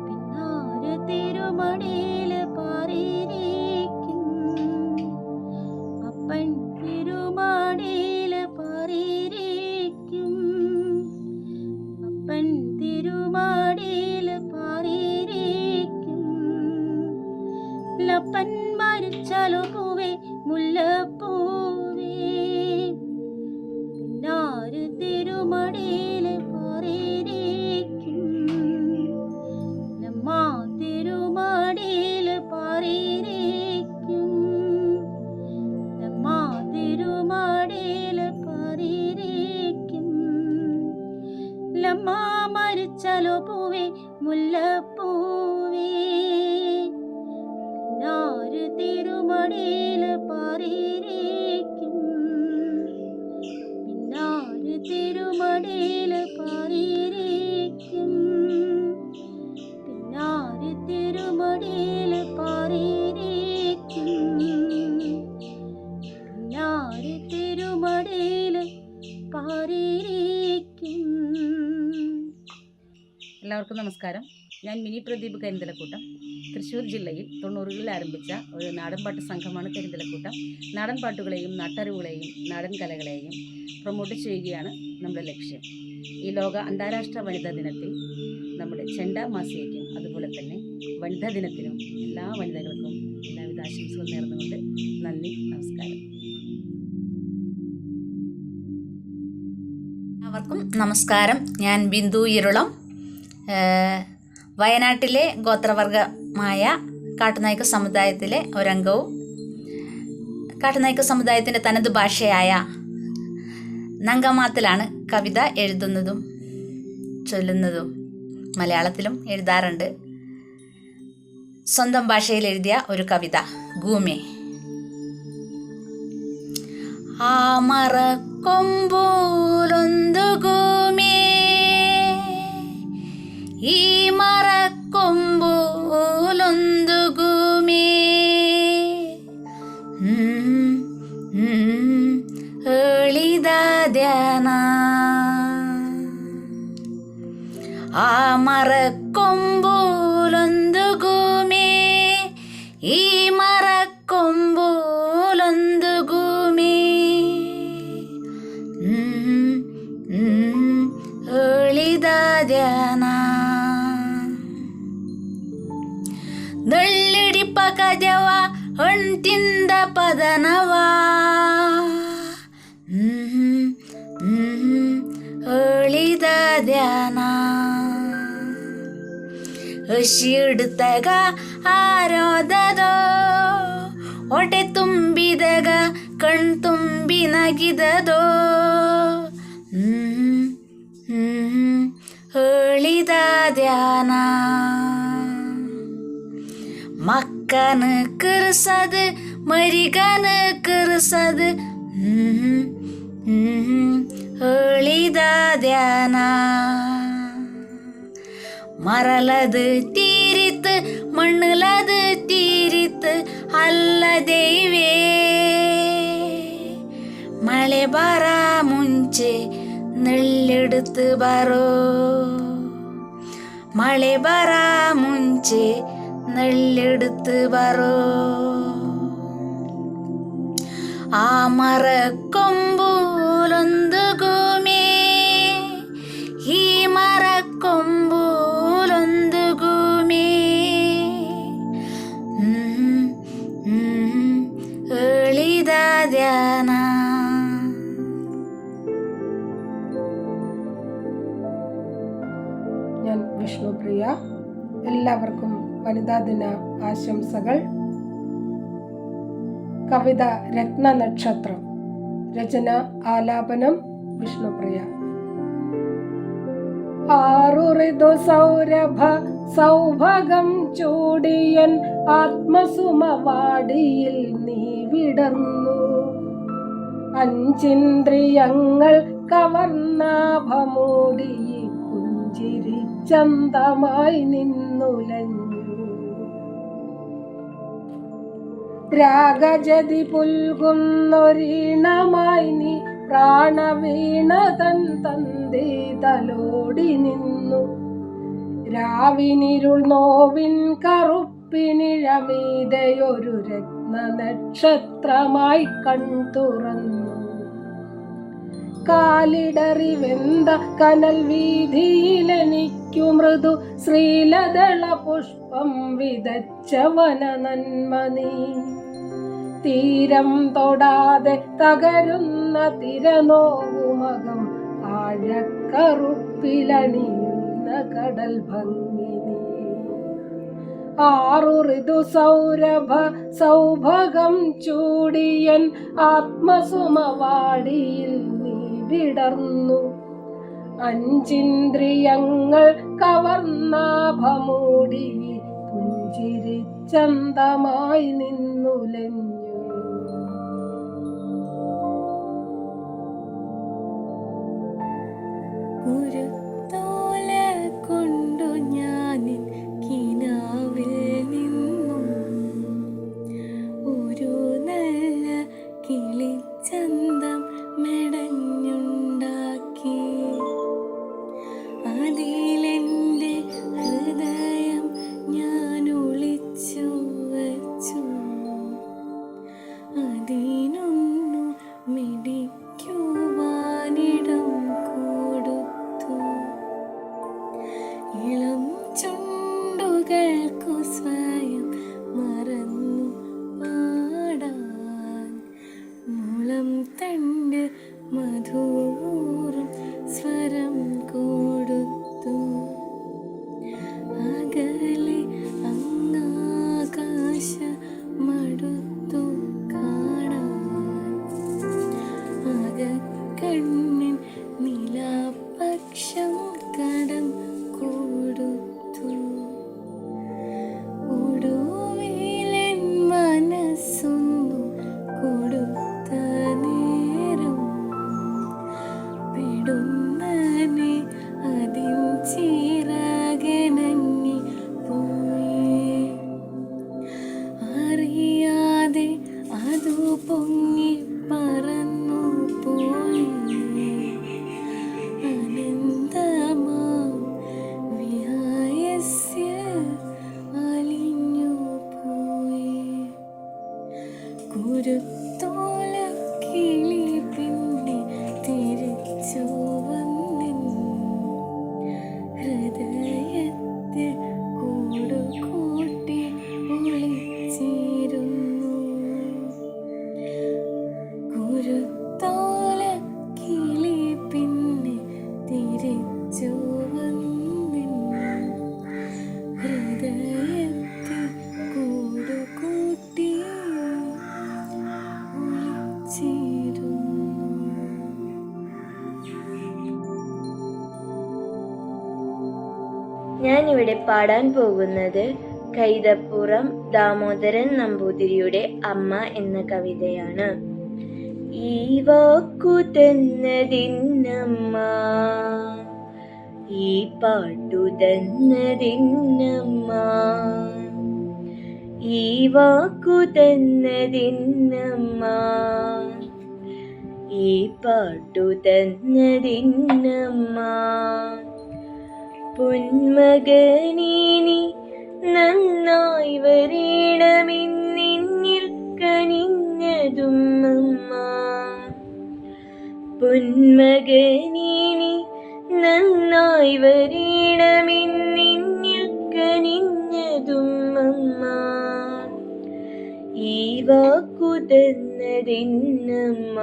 പിന്നാര് തിരുമടിയിൽ പാറിയിരിക്കും, അപ്പൻ തിരുമടിയിൽ പാറിയിരിക്കും, അപ്പൻ തിരുമടിയിൽ പാറിയിരിക്കും. ലപ്പൻ മരിച്ചാലോ പൂവേ മുല്ലപ്പൂവേ, പിന്നാര് തിരുമടിയിൽ പാറിയിരിക്കും, നമ്മാ തിരുമടിയിൽ പാറിയിരിക്കും, നമ്മാ തിരുമടിയിൽ പാറിയിരിക്കും. ലമ്മാ മരിച്ചാലോ പൂവേ മുല്ലപ്പൂവേ, പിന്നാര് തിരുമടിയിൽ പാറിയിരിക്കും, പിന്നാര് തിരുമടിയിൽ പാറിയിരിക്കും, പിന്നാര് തിരുമടിയിൽ പാറിയിരിക്കും, പിന്നാര് തിരുമടിയിൽ പാറിയിരിക്കും. എല്ലാവർക്കും നമസ്കാരം. ഞാൻ മിനി പ്രദീപ് കരിന്തലക്കൂട്ടം. തൃശ്ശൂർ ജില്ലയിൽ 90കളിൽ ആരംഭിച്ച ഒരു നാടൻപാട്ട് സംഘമാണ് കരിന്തലക്കൂട്ടം. നാടൻ പാട്ടുകളെയും നാട്ടറിവുകളെയും നാടൻ കലകളെയും പ്രൊമോട്ട് ചെയ്യുകയാണ് നമ്മുടെ ലക്ഷ്യം. ഈ ലോക അന്താരാഷ്ട്ര വനിതാ ദിനത്തിൽ നമ്മുടെ ചെണ്ട മാസികയ്ക്കും അതുപോലെ തന്നെ വനിതാ ദിനത്തിനും എല്ലാ വനിതകൾക്കും എല്ലാവിധ ആശംസകൾ നേർന്നുകൊണ്ട് നന്ദി, നമസ്കാരം. എല്ലാവർക്കും നമസ്കാരം. ഞാൻ ബിന്ദു ഇരുളം. വയനാട്ടിലെ ഗോത്രവർഗമായ കാട്ടുനായ്ക്ക സമുദായത്തിലെ ഒരംഗവും കാട്ടുനായ്ക്ക സമുദായത്തിൻ്റെ തനത് ഭാഷയായ നങ്കമാത്തിലാണ് കവിത എഴുതുന്നതും ചൊല്ലുന്നതും. മലയാളത്തിലും എഴുതാറുണ്ട്. സ്വന്തം ഭാഷയിൽ എഴുതിയ ഒരു കവിത ഗൂമേ. ആ മറക്കൊമ്പൂലൊന്തുകുമേ ഈ മറക്കൊമ്പൂലൊന്തുകുമേ എളിതാദ്യാന ആ മറക്കൊമ്പൂലൊന്തുകുമേ ഈ മറക്കൊമ്പൂലൊന്തുകുമേ എളിതാദ്യാന ದಳ್ಳಿಡಿಪಕಜವ ಹೊಂಟಿಂದ ಪದನವ ಹೇಳಿದ ಧ್ಯಾನ ಹಸಿಡ್ತಗ ಆರೋದದೋ ಹೊಟ್ಟೆ ತುಂಬಿದಾಗ ಕಣ್ ತುಂಬಿ ನಗಿದದೋ ಹೇಳಿದ ಧ್ಯಾನ മക്കന് കിറുസത് മരികന് കിറുസത് എളിതാദ്യാന മറലത് തീരിത്ത് മണ്ണിലത് തീരിത്ത് അല്ല ദൈവേ മಳೆ ಬರ ಮುಂಚೆ ನೆಳ್ಳೆടുത്ത് ಬರೋ മಳೆ ಬರ ಮುಂಚೆ നെല്ലെടുത്ത് പറോ ആ മറക്കൊമ്പൂലൊന്തുകുമേ ഈ മറക്കൊമ്പൂലൊന്തുകുമേ എളിതാദ്യാന ഞാൻ വിഷ്ണുപ്രിയ. എല്ലാവർക്കും വനിതാ ദിന ആശംസകൾ. കവിത രത്നനക്ഷത്രം. രചന ആലാപനം വിഷ്ണുപ്രിയ. ആറു ഋതു സൗരഭ സൗഭഗം ചൂടിയൻ ആത്മസുമവാടിയിൽ നീ വിടർന്നു. അഞ്ചിന്ദ്രിയങ്ങൾ കവർന്നാഭമൂടി പുഞ്ചിരി ചന്തമായി നിന്നുലഞ്ഞു. രാഗജതി പുൽകുന്നൊരീണമായി നീ പ്രാണവീണ തൻ തന്തി തലോടി നിന്നു. രാവിനിരുൾ നോവിൻ കറുപ്പിനിഴമീതയൊരു രത്നനക്ഷത്രമായി കൺതുറന്നു. കാലിടറി വെന്ത കനൽ വീതിയിലെനിക്കു മൃദു ശ്രീലതള പുഷ്പം വിതച്ച വന നന്മനീ. തീരം തൊടാതെ തകരുന്ന തിരനോവുമകം ആഴക്കറുപ്പിലണിയുന്ന കടൽ ഭംഗി. ആറു ഋതു സൗരഭ സൗഭഗം ചൂടിയൻ ആത്മസുമവാടിയിൽ നീ വിടർന്നു. അഞ്ചിന്ദ്രിയങ്ങൾ കവർന്നാഭമൂടി പുഞ്ചിരി ചന്തമായി നിന്നുലഞ്ഞു. ഒരു തോല കൊണ്ടു ഞാനിൻ കിനാവിൽ നിന്നും ഒരു നല്ല കിളിച്ചന്തം മെടഞ്ഞുണ്ടാക്കി. അതിലെൻ്റെ ഹൃദയം ഞാൻ ഒളിച്ചു വച്ചു. അതിനൊന്നു മിടിക്കുവാനിടം കൊടുത്തു. ഇളം ചുണ്ടുകൾക്കു സ്വയം മറന്നു പാടാൻ മുളം തണ്ട് മധുരം സ്വരം കൊടുത്തു. അകലെ അങ്ങാകാശ മടുത്തു കാണാൻ അകക്കണ്ണിൻ നിലാപക്ഷം കടം കൊടുത്തു. കുരുത്തോല കിളി പിന്നെ തിരിച്ചു വന്നിൻ ഹൃദയത്തിൽ കൂടുകൂട്ടി ഒളിച്ചിരുന്നു. കുരുത്തോല കിളി പിന്നെ തിരിച്ചു വന്നിൻ ഹൃദയത്തിൽ കൂടുകൂട്ടി ഞാനിവിടെ പാടാൻ പോകുന്നത് കൈതപ്പുറം ദാമോദരൻ നമ്പൂതിരിയുടെ അമ്മ എന്ന കവിതയാണ്. ഈ വാക്കു തന്നതിന്നമ്മ, ഈ പാട്ടു തന്നതിന്നമ്മ, ഈ വാക്കു തന്നതിന്നമ്മ, ഈ പാട്ടു തന്നതിന്നമ്മ. പൊന്മകനീനി നന്നായി വരേണമെന്നിന്നിൽ കനിഞ്ഞതും അമ്മ. പൊന്മകനീനി നന്നായി വരേണമെന്നിന്നിൽ കനിഞ്ഞതും അമ്മ. ഈ വാക്കു തന്നതിന്നമ്മ,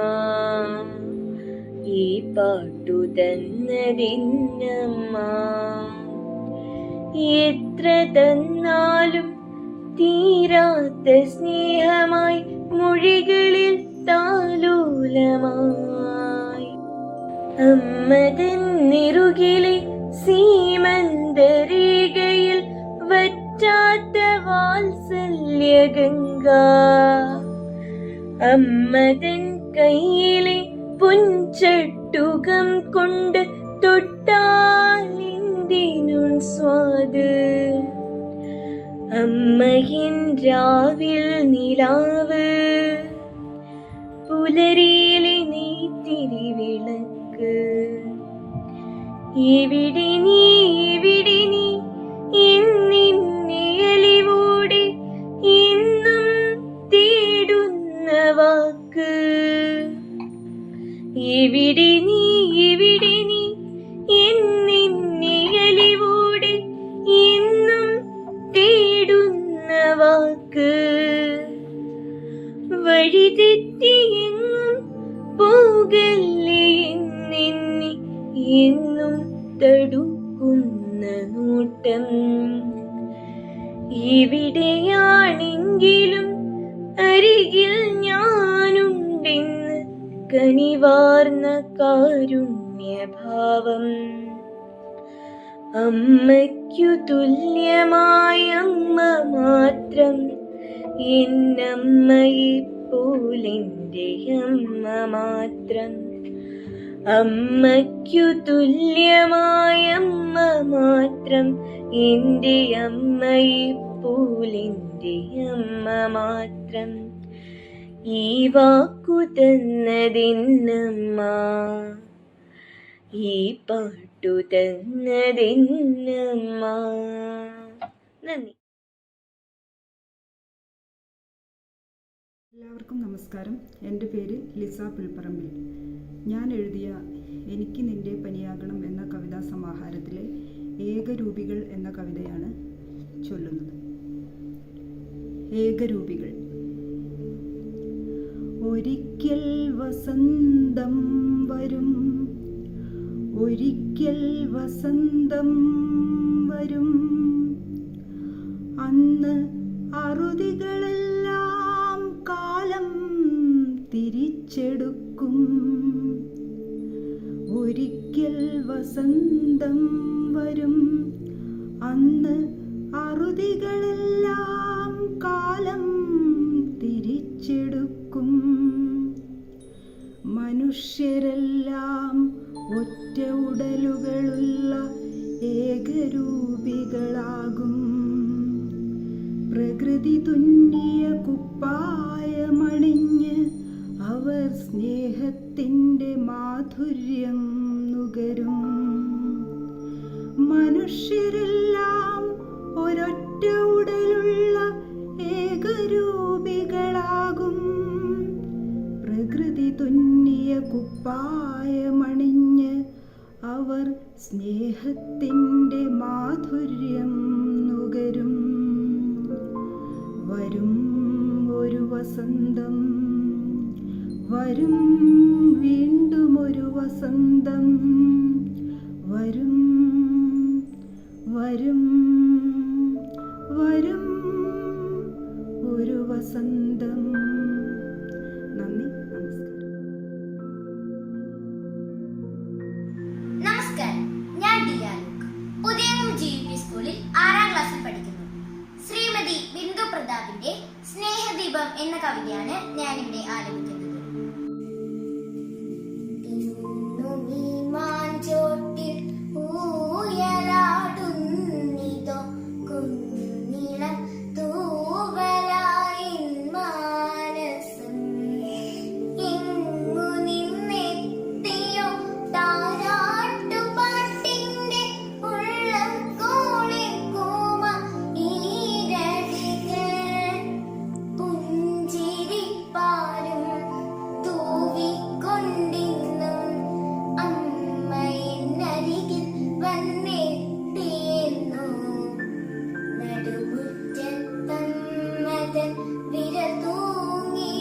ഈ പാട്ടു തന്നതിന്നമ്മ. എത്ര തന്നാലും തീരാത്ത സ്നേഹമായി മൊഴികളിൽ താലോലമായി അമ്മ തന്നിറുകിലെ സീമന്തരേഖയിൽ വറ്റാത്ത വാത്സല്യഗംഗ. അമ്മ തൻ കയ്യിലെ പൊൻചട്ടുകം കൊണ്ട് തൊട്ടാലിന്തിനും സ്വാദ്. അമ്മയിൻ രാവിൽ നിലാവ്, പുലരിയിലെ നെയ്ത്തിരി വിളക്ക്. എവിടെ നീ എവിടെ നീ എന്നിന്നെ അലിവോടെ എന്നും തേടുന്ന വാക്ക്. എവിടെ നീ എവിടെ നീ എന്നിന്നെ അലിവോടെ എന്നും തേടുന്ന വാക്ക്. വഴിതെറ്റിയെങ്ങും പോകല്ലേ എന്നെന്നെ എന്നും തടുക്കുന്ന നോട്ടം. എവിടെയാണെങ്കിലും അരികിൽ ഞാനുണ്ടെന്ന് കനിവാർന്ന കാരുണ്യഭാവം. അമ്മയ്ക്കു തുല്യമായ അമ്മ മാത്രം, എന്നമ്മയെ പോലെൻ്റെ അമ്മ മാത്രം. അമ്മയ്ക്കു തുല്യമായ അമ്മ മാത്രം, എൻ്റെ അമ്മയെ പോലെൻ്റെ അമ്മ മാത്രം. ഈ വാക്കു തന്നതിന്നമ്മ, ഈ പാട്ടു തന്നതിന്നമ്മ. നന്ദി. എല്ലാവർക്കും നമസ്കാരം. എൻ്റെ പേര് ലിസ പുൽപ്പറമ്പിൽ. ഞാൻ എഴുതിയ എനിക്ക് നിന്റെ പനിയാകണം എന്ന കവിതാ സമാഹാരത്തിലെ ഏകരൂപികൾ എന്ന കവിതയാണ് ചൊല്ലുന്നത്. ഏകരൂപികൾ. ഒരിക്കൽ വസന്തം വരും, ഒരിക്കൽ വസന്തം വരും, അന്ന് അറുതികളെല്ലാം കാലം തിരിച്ചെടുക്കും. ഒരിക്കൽ വസന്തം വരും, അന്ന് അറുതികളെല്ലാം കാലം തിരിച്ചെടുക്കും. മനുഷ്യരെല്ലാം ഒറ്റ ഉടലുകളുള്ള ഏകരൂപികളാകും. പ്രകൃതി തുന്നിയ കുപ്പായമണിഞ്ഞ് അവർ സ്നേഹത്തിൻ്റെ മാധുര്യം നുകരും. മനുഷ്യരെല്ലാം ഒരൊറ്റ ഉടലുള്ള ഏകരൂപികളാകും. സ്നേഹത്തിൻ്റെ മാധുര്യം നുകരും. വരും ഒരു വസന്തം, വരും വീണ്ടും ഒരു വസന്തം, വരും വരും വരും ഒരു വസന്തം. നന്ദി, നമസ്കാരം. നമസ്കാരം, ഞാൻ ദിയ ലൂക്ക്. പുതിയങ്ങം GUP സ്കൂളിൽ 6ാം ക്ലാസ്സിൽ പഠിക്കുന്നു. ശ്രീമതി ബിന്ദു പ്രതാപിന്റെ സ്നേഹദീപം എന്ന കവിതയാണ് ഞാനിവിടെ ആലപിക്കുന്നത്. മാഞ്ചോട്ടിൽ ഊയലാടുന്നിതോ കുഞ്ഞിളം തൂവലായി മാനസം. എങ്ങു നിന്നെത്തിയോ താരാട്ടുപാട്ടിന്റെ ഉള്ളം കോളിക്കൂമ ഈരടികൾ. പുഞ്ചിരിപ്പാരും തൂവിക്കൊണ്ടിന്നും അമ്മയെന്നരികിൽ വന്നെത്തിയെന്നു. നടുമുറ്റത്തമ്മതൻ വിരൽ തൂങ്ങിയോടിടും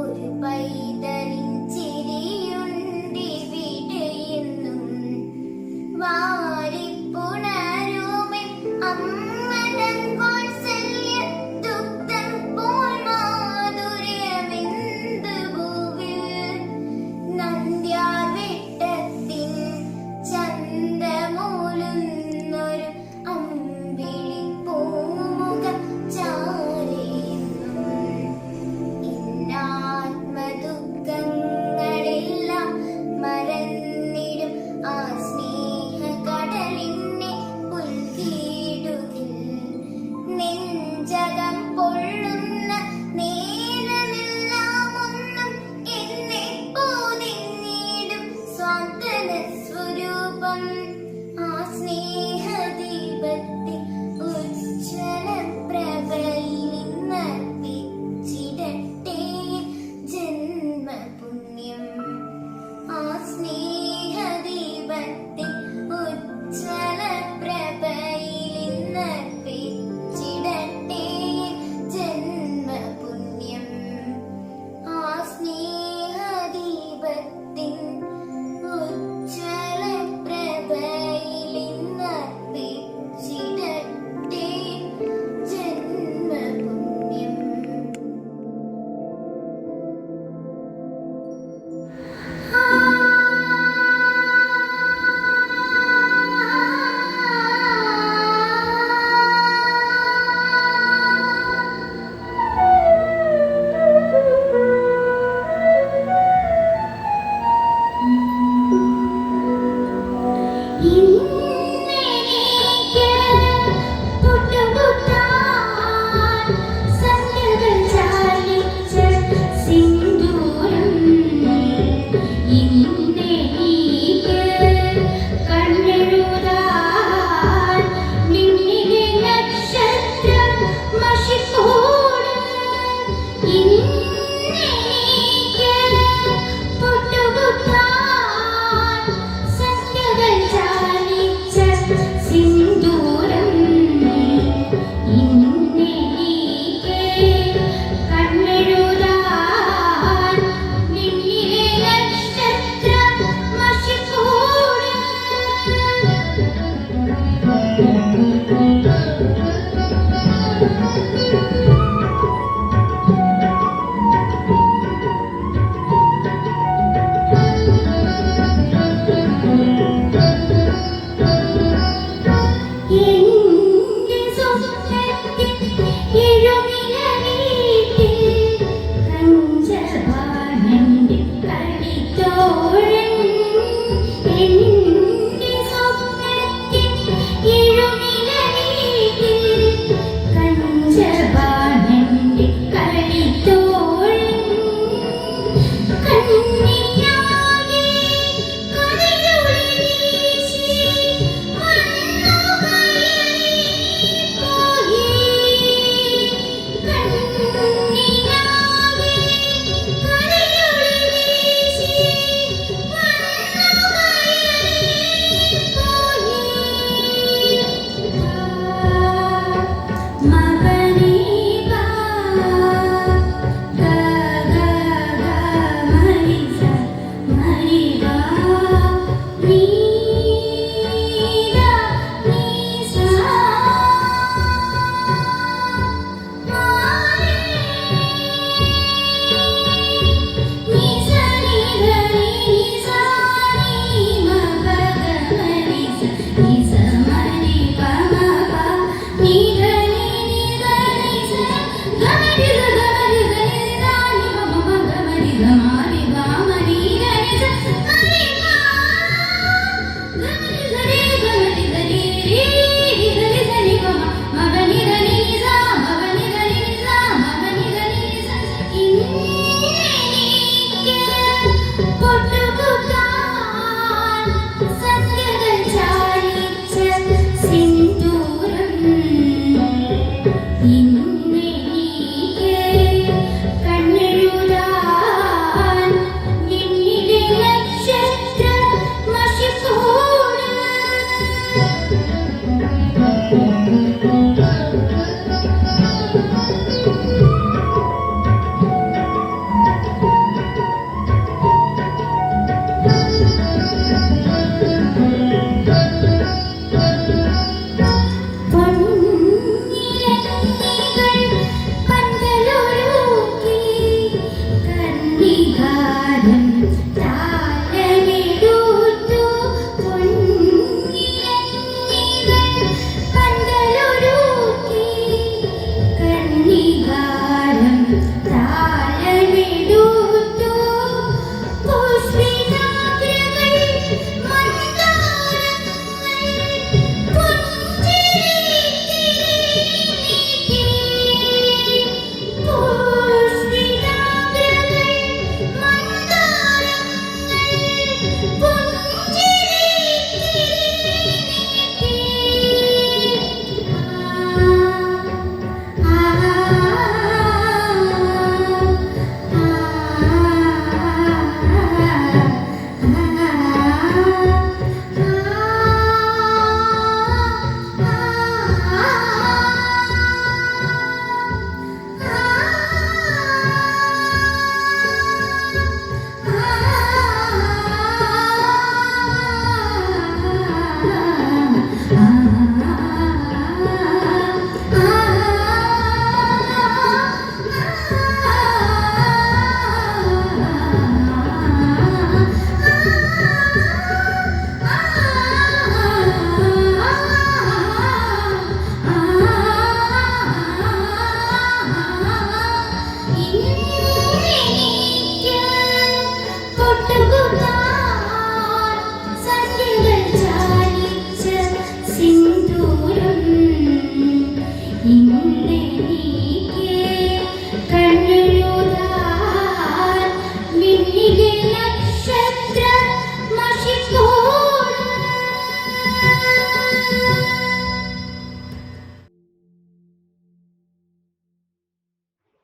ഒരു പൈതലിൻ ചിരിയുണ്ടിവിടെയെന്നും. വാരിപ്പുണരുമെൻ അമ്മതൻ വാത്സല്യ ദുഗ്ധം പോൽ മാധുര്യമെന്ത് ഭൂവിൽ. നന്ദ്യാർവെട്ടത്തിൻ ചന്തമൂലുന്നൊരു അമ്പിളി പൂമുഖം ചാ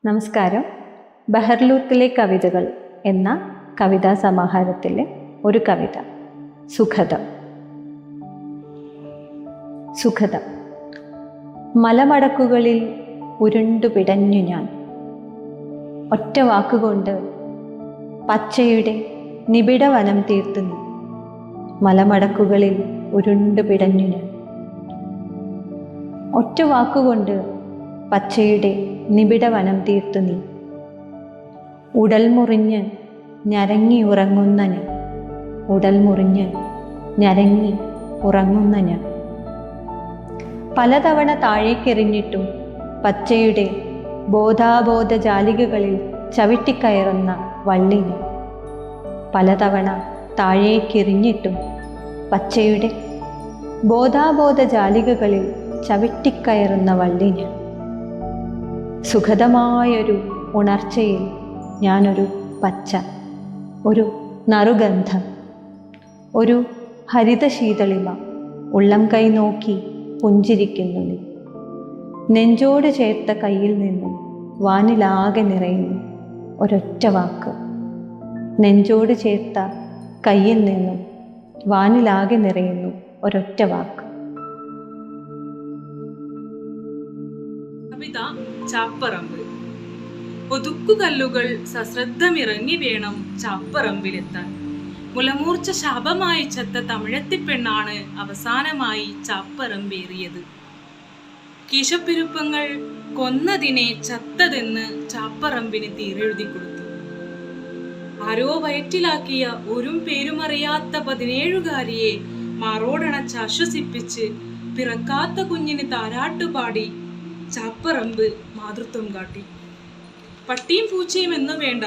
നമസ്കാരം. ബഹർലൂത്തിലെ കവിതകൾ എന്ന കവിതാ സമാഹാരത്തിലെ ഒരു കവിത, സുഖദം. സുഖദം. മലമടക്കുകളിൽ ഉരുണ്ടു പിടഞ്ഞു ഞാൻ, ഒറ്റ വാക്കുകൊണ്ട് പച്ചയുടെ നിബിഡ വനം തീർത്തു നീ. മലമടക്കുകളിൽ ഉരുണ്ടു പിടഞ്ഞു ഞാൻ, ഒറ്റ വാക്കുകൊണ്ട് പച്ചയുടെ നിബിഡ വനം തീർത്തു നീ. ഉടൽ മുറിഞ്ഞ് ഞരങ്ങി ഉറങ്ങുന്ന ഞാൻ, ഉടൽ മുറിഞ്ഞ് ഞരങ്ങി ഉറങ്ങുന്ന ഞാൻ. പലതവണ താഴേക്കെറിഞ്ഞിട്ടും പച്ചയുടെ ബോധാബോധ ജാലികകളിൽ ചവിട്ടിക്കയറുന്ന വള്ളിന്. പലതവണ താഴേക്കെറിഞ്ഞിട്ടും പച്ചയുടെ ബോധാബോധ ജാലികകളിൽ ചവിട്ടിക്കയറുന്ന വള്ളിന്. സുഖദമായൊരു ഉണർച്ചയിൽ ഞാനൊരു പച്ച, ഒരു നറുഗന്ധം, ഒരു ഹരിതശീതളിമ ഉള്ളം കൈ നോക്കി പുഞ്ചിരിക്കുന്നു നീ. നെഞ്ചോട് ചേർത്ത കയ്യിൽ നിന്നും വാനിലാകെ നിറയുന്നു ഒരൊറ്റ വാക്ക്. നെഞ്ചോട് ചേർത്ത കയ്യിൽ നിന്നും വാനിലാകെ നിറയുന്നു ഒരൊറ്റ വാക്ക്. കവിത ചാപ്പറമ്പ്. ഒതുക്കുകല്ലുകൾ സശ്രദ്ധമിറങ്ങി വേണം ചാപ്പറമ്പിലെത്താൻ. മുലമൂർച്ച ശാപമായി ചത്ത തമിഴത്തിപ്പെണ്ണാണ് അവസാനമായി ചാപ്പറമ്പേറിയത്. കീശപ്പെരുപ്പങ്ങൾ കൊന്നതിനെ ചത്തതെന്ന് ചാപ്പറമ്പിന് തീരെഴുതി കൊടുത്തു. ആരോ വയറ്റിലാക്കിയ ഒരു പേരുമറിയാത്ത 17കാരിയെ മാറോടണച്ച് ആശ്വസിപ്പിച്ച് പിറക്കാത്ത കുഞ്ഞിന് താരാട്ടുപാടി ചാപ്പറമ്പ് മാതൃത്വം കാട്ടി. പട്ടിയും പൂച്ചയും എന്നു വേണ്ട,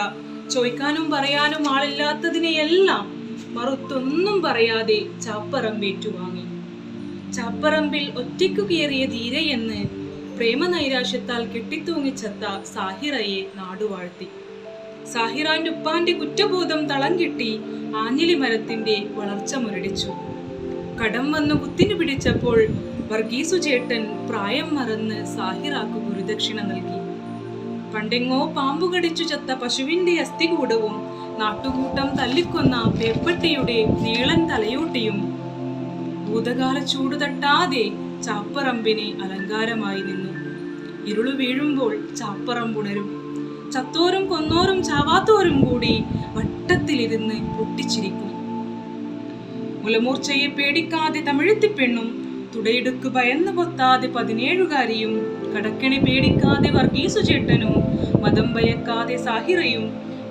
ചോയ്ക്കാനും പറയാനും ആളില്ലാത്തതിനെയെല്ലാം മറുത്തൊന്നും പറയാതെ ചാപ്പറമ്പേറ്റുവാങ്ങി. ചാപ്പറമ്പിൽ ഒറ്റയ്ക്കു കയറിയ ധീരയെന്ന് പ്രേമനൈരാശ്യത്താൽ കെട്ടിത്തൂങ്ങിച്ചത്ത സാഹിറയെ നാടുവാഴ്ത്തി. സാഹിറാന്റെ ഉപ്പാന്റെ കുറ്റബോധം തളം കെട്ടി ആഞ്ഞിലി മരത്തിന്റെ വളർച്ച മുരടിച്ചു. കടം വന്നു കുത്തിനു പിടിച്ചപ്പോൾ വർഗീസു ചേട്ടൻ പ്രായം മറന്ന് സാഹിറാക്ക് ഗുരുദക്ഷിണ നൽകി. പണ്ടെങ്ങോ പാമ്പു കടിച്ചു ചത്ത പശുവിന്റെ അസ്ഥികൂടവും നാട്ടുകൂട്ടം തല്ലിക്കൊന്ന പേപ്പട്ടിയുടെ നീളൻ തലയോട്ടിയും ഭൂതകാല ചൂട് തട്ടാതെ ചാപ്പറമ്പിന് അലങ്കാരമായി നിന്നു. ഇരുളു വീഴുമ്പോൾ ചാപ്പറമ്പുണരും. ചത്തോരും കൊന്നോരും ചാവാത്തോരും കൂടി വട്ടത്തിലിരുന്ന് പൊട്ടിച്ചിരിക്കും. മുലമൂർച്ചയെ പേടിക്കാതെ തമിഴത്തിപ്പെണ്ണും തുടയിടുക്ക് ഭയന്ന് പൊത്താതെ 17കാരിയും കടക്കിണി പേടിക്കാതെ വർഗീസു ചേട്ടനും മതം ഭയക്കാതെ സാഹിറയും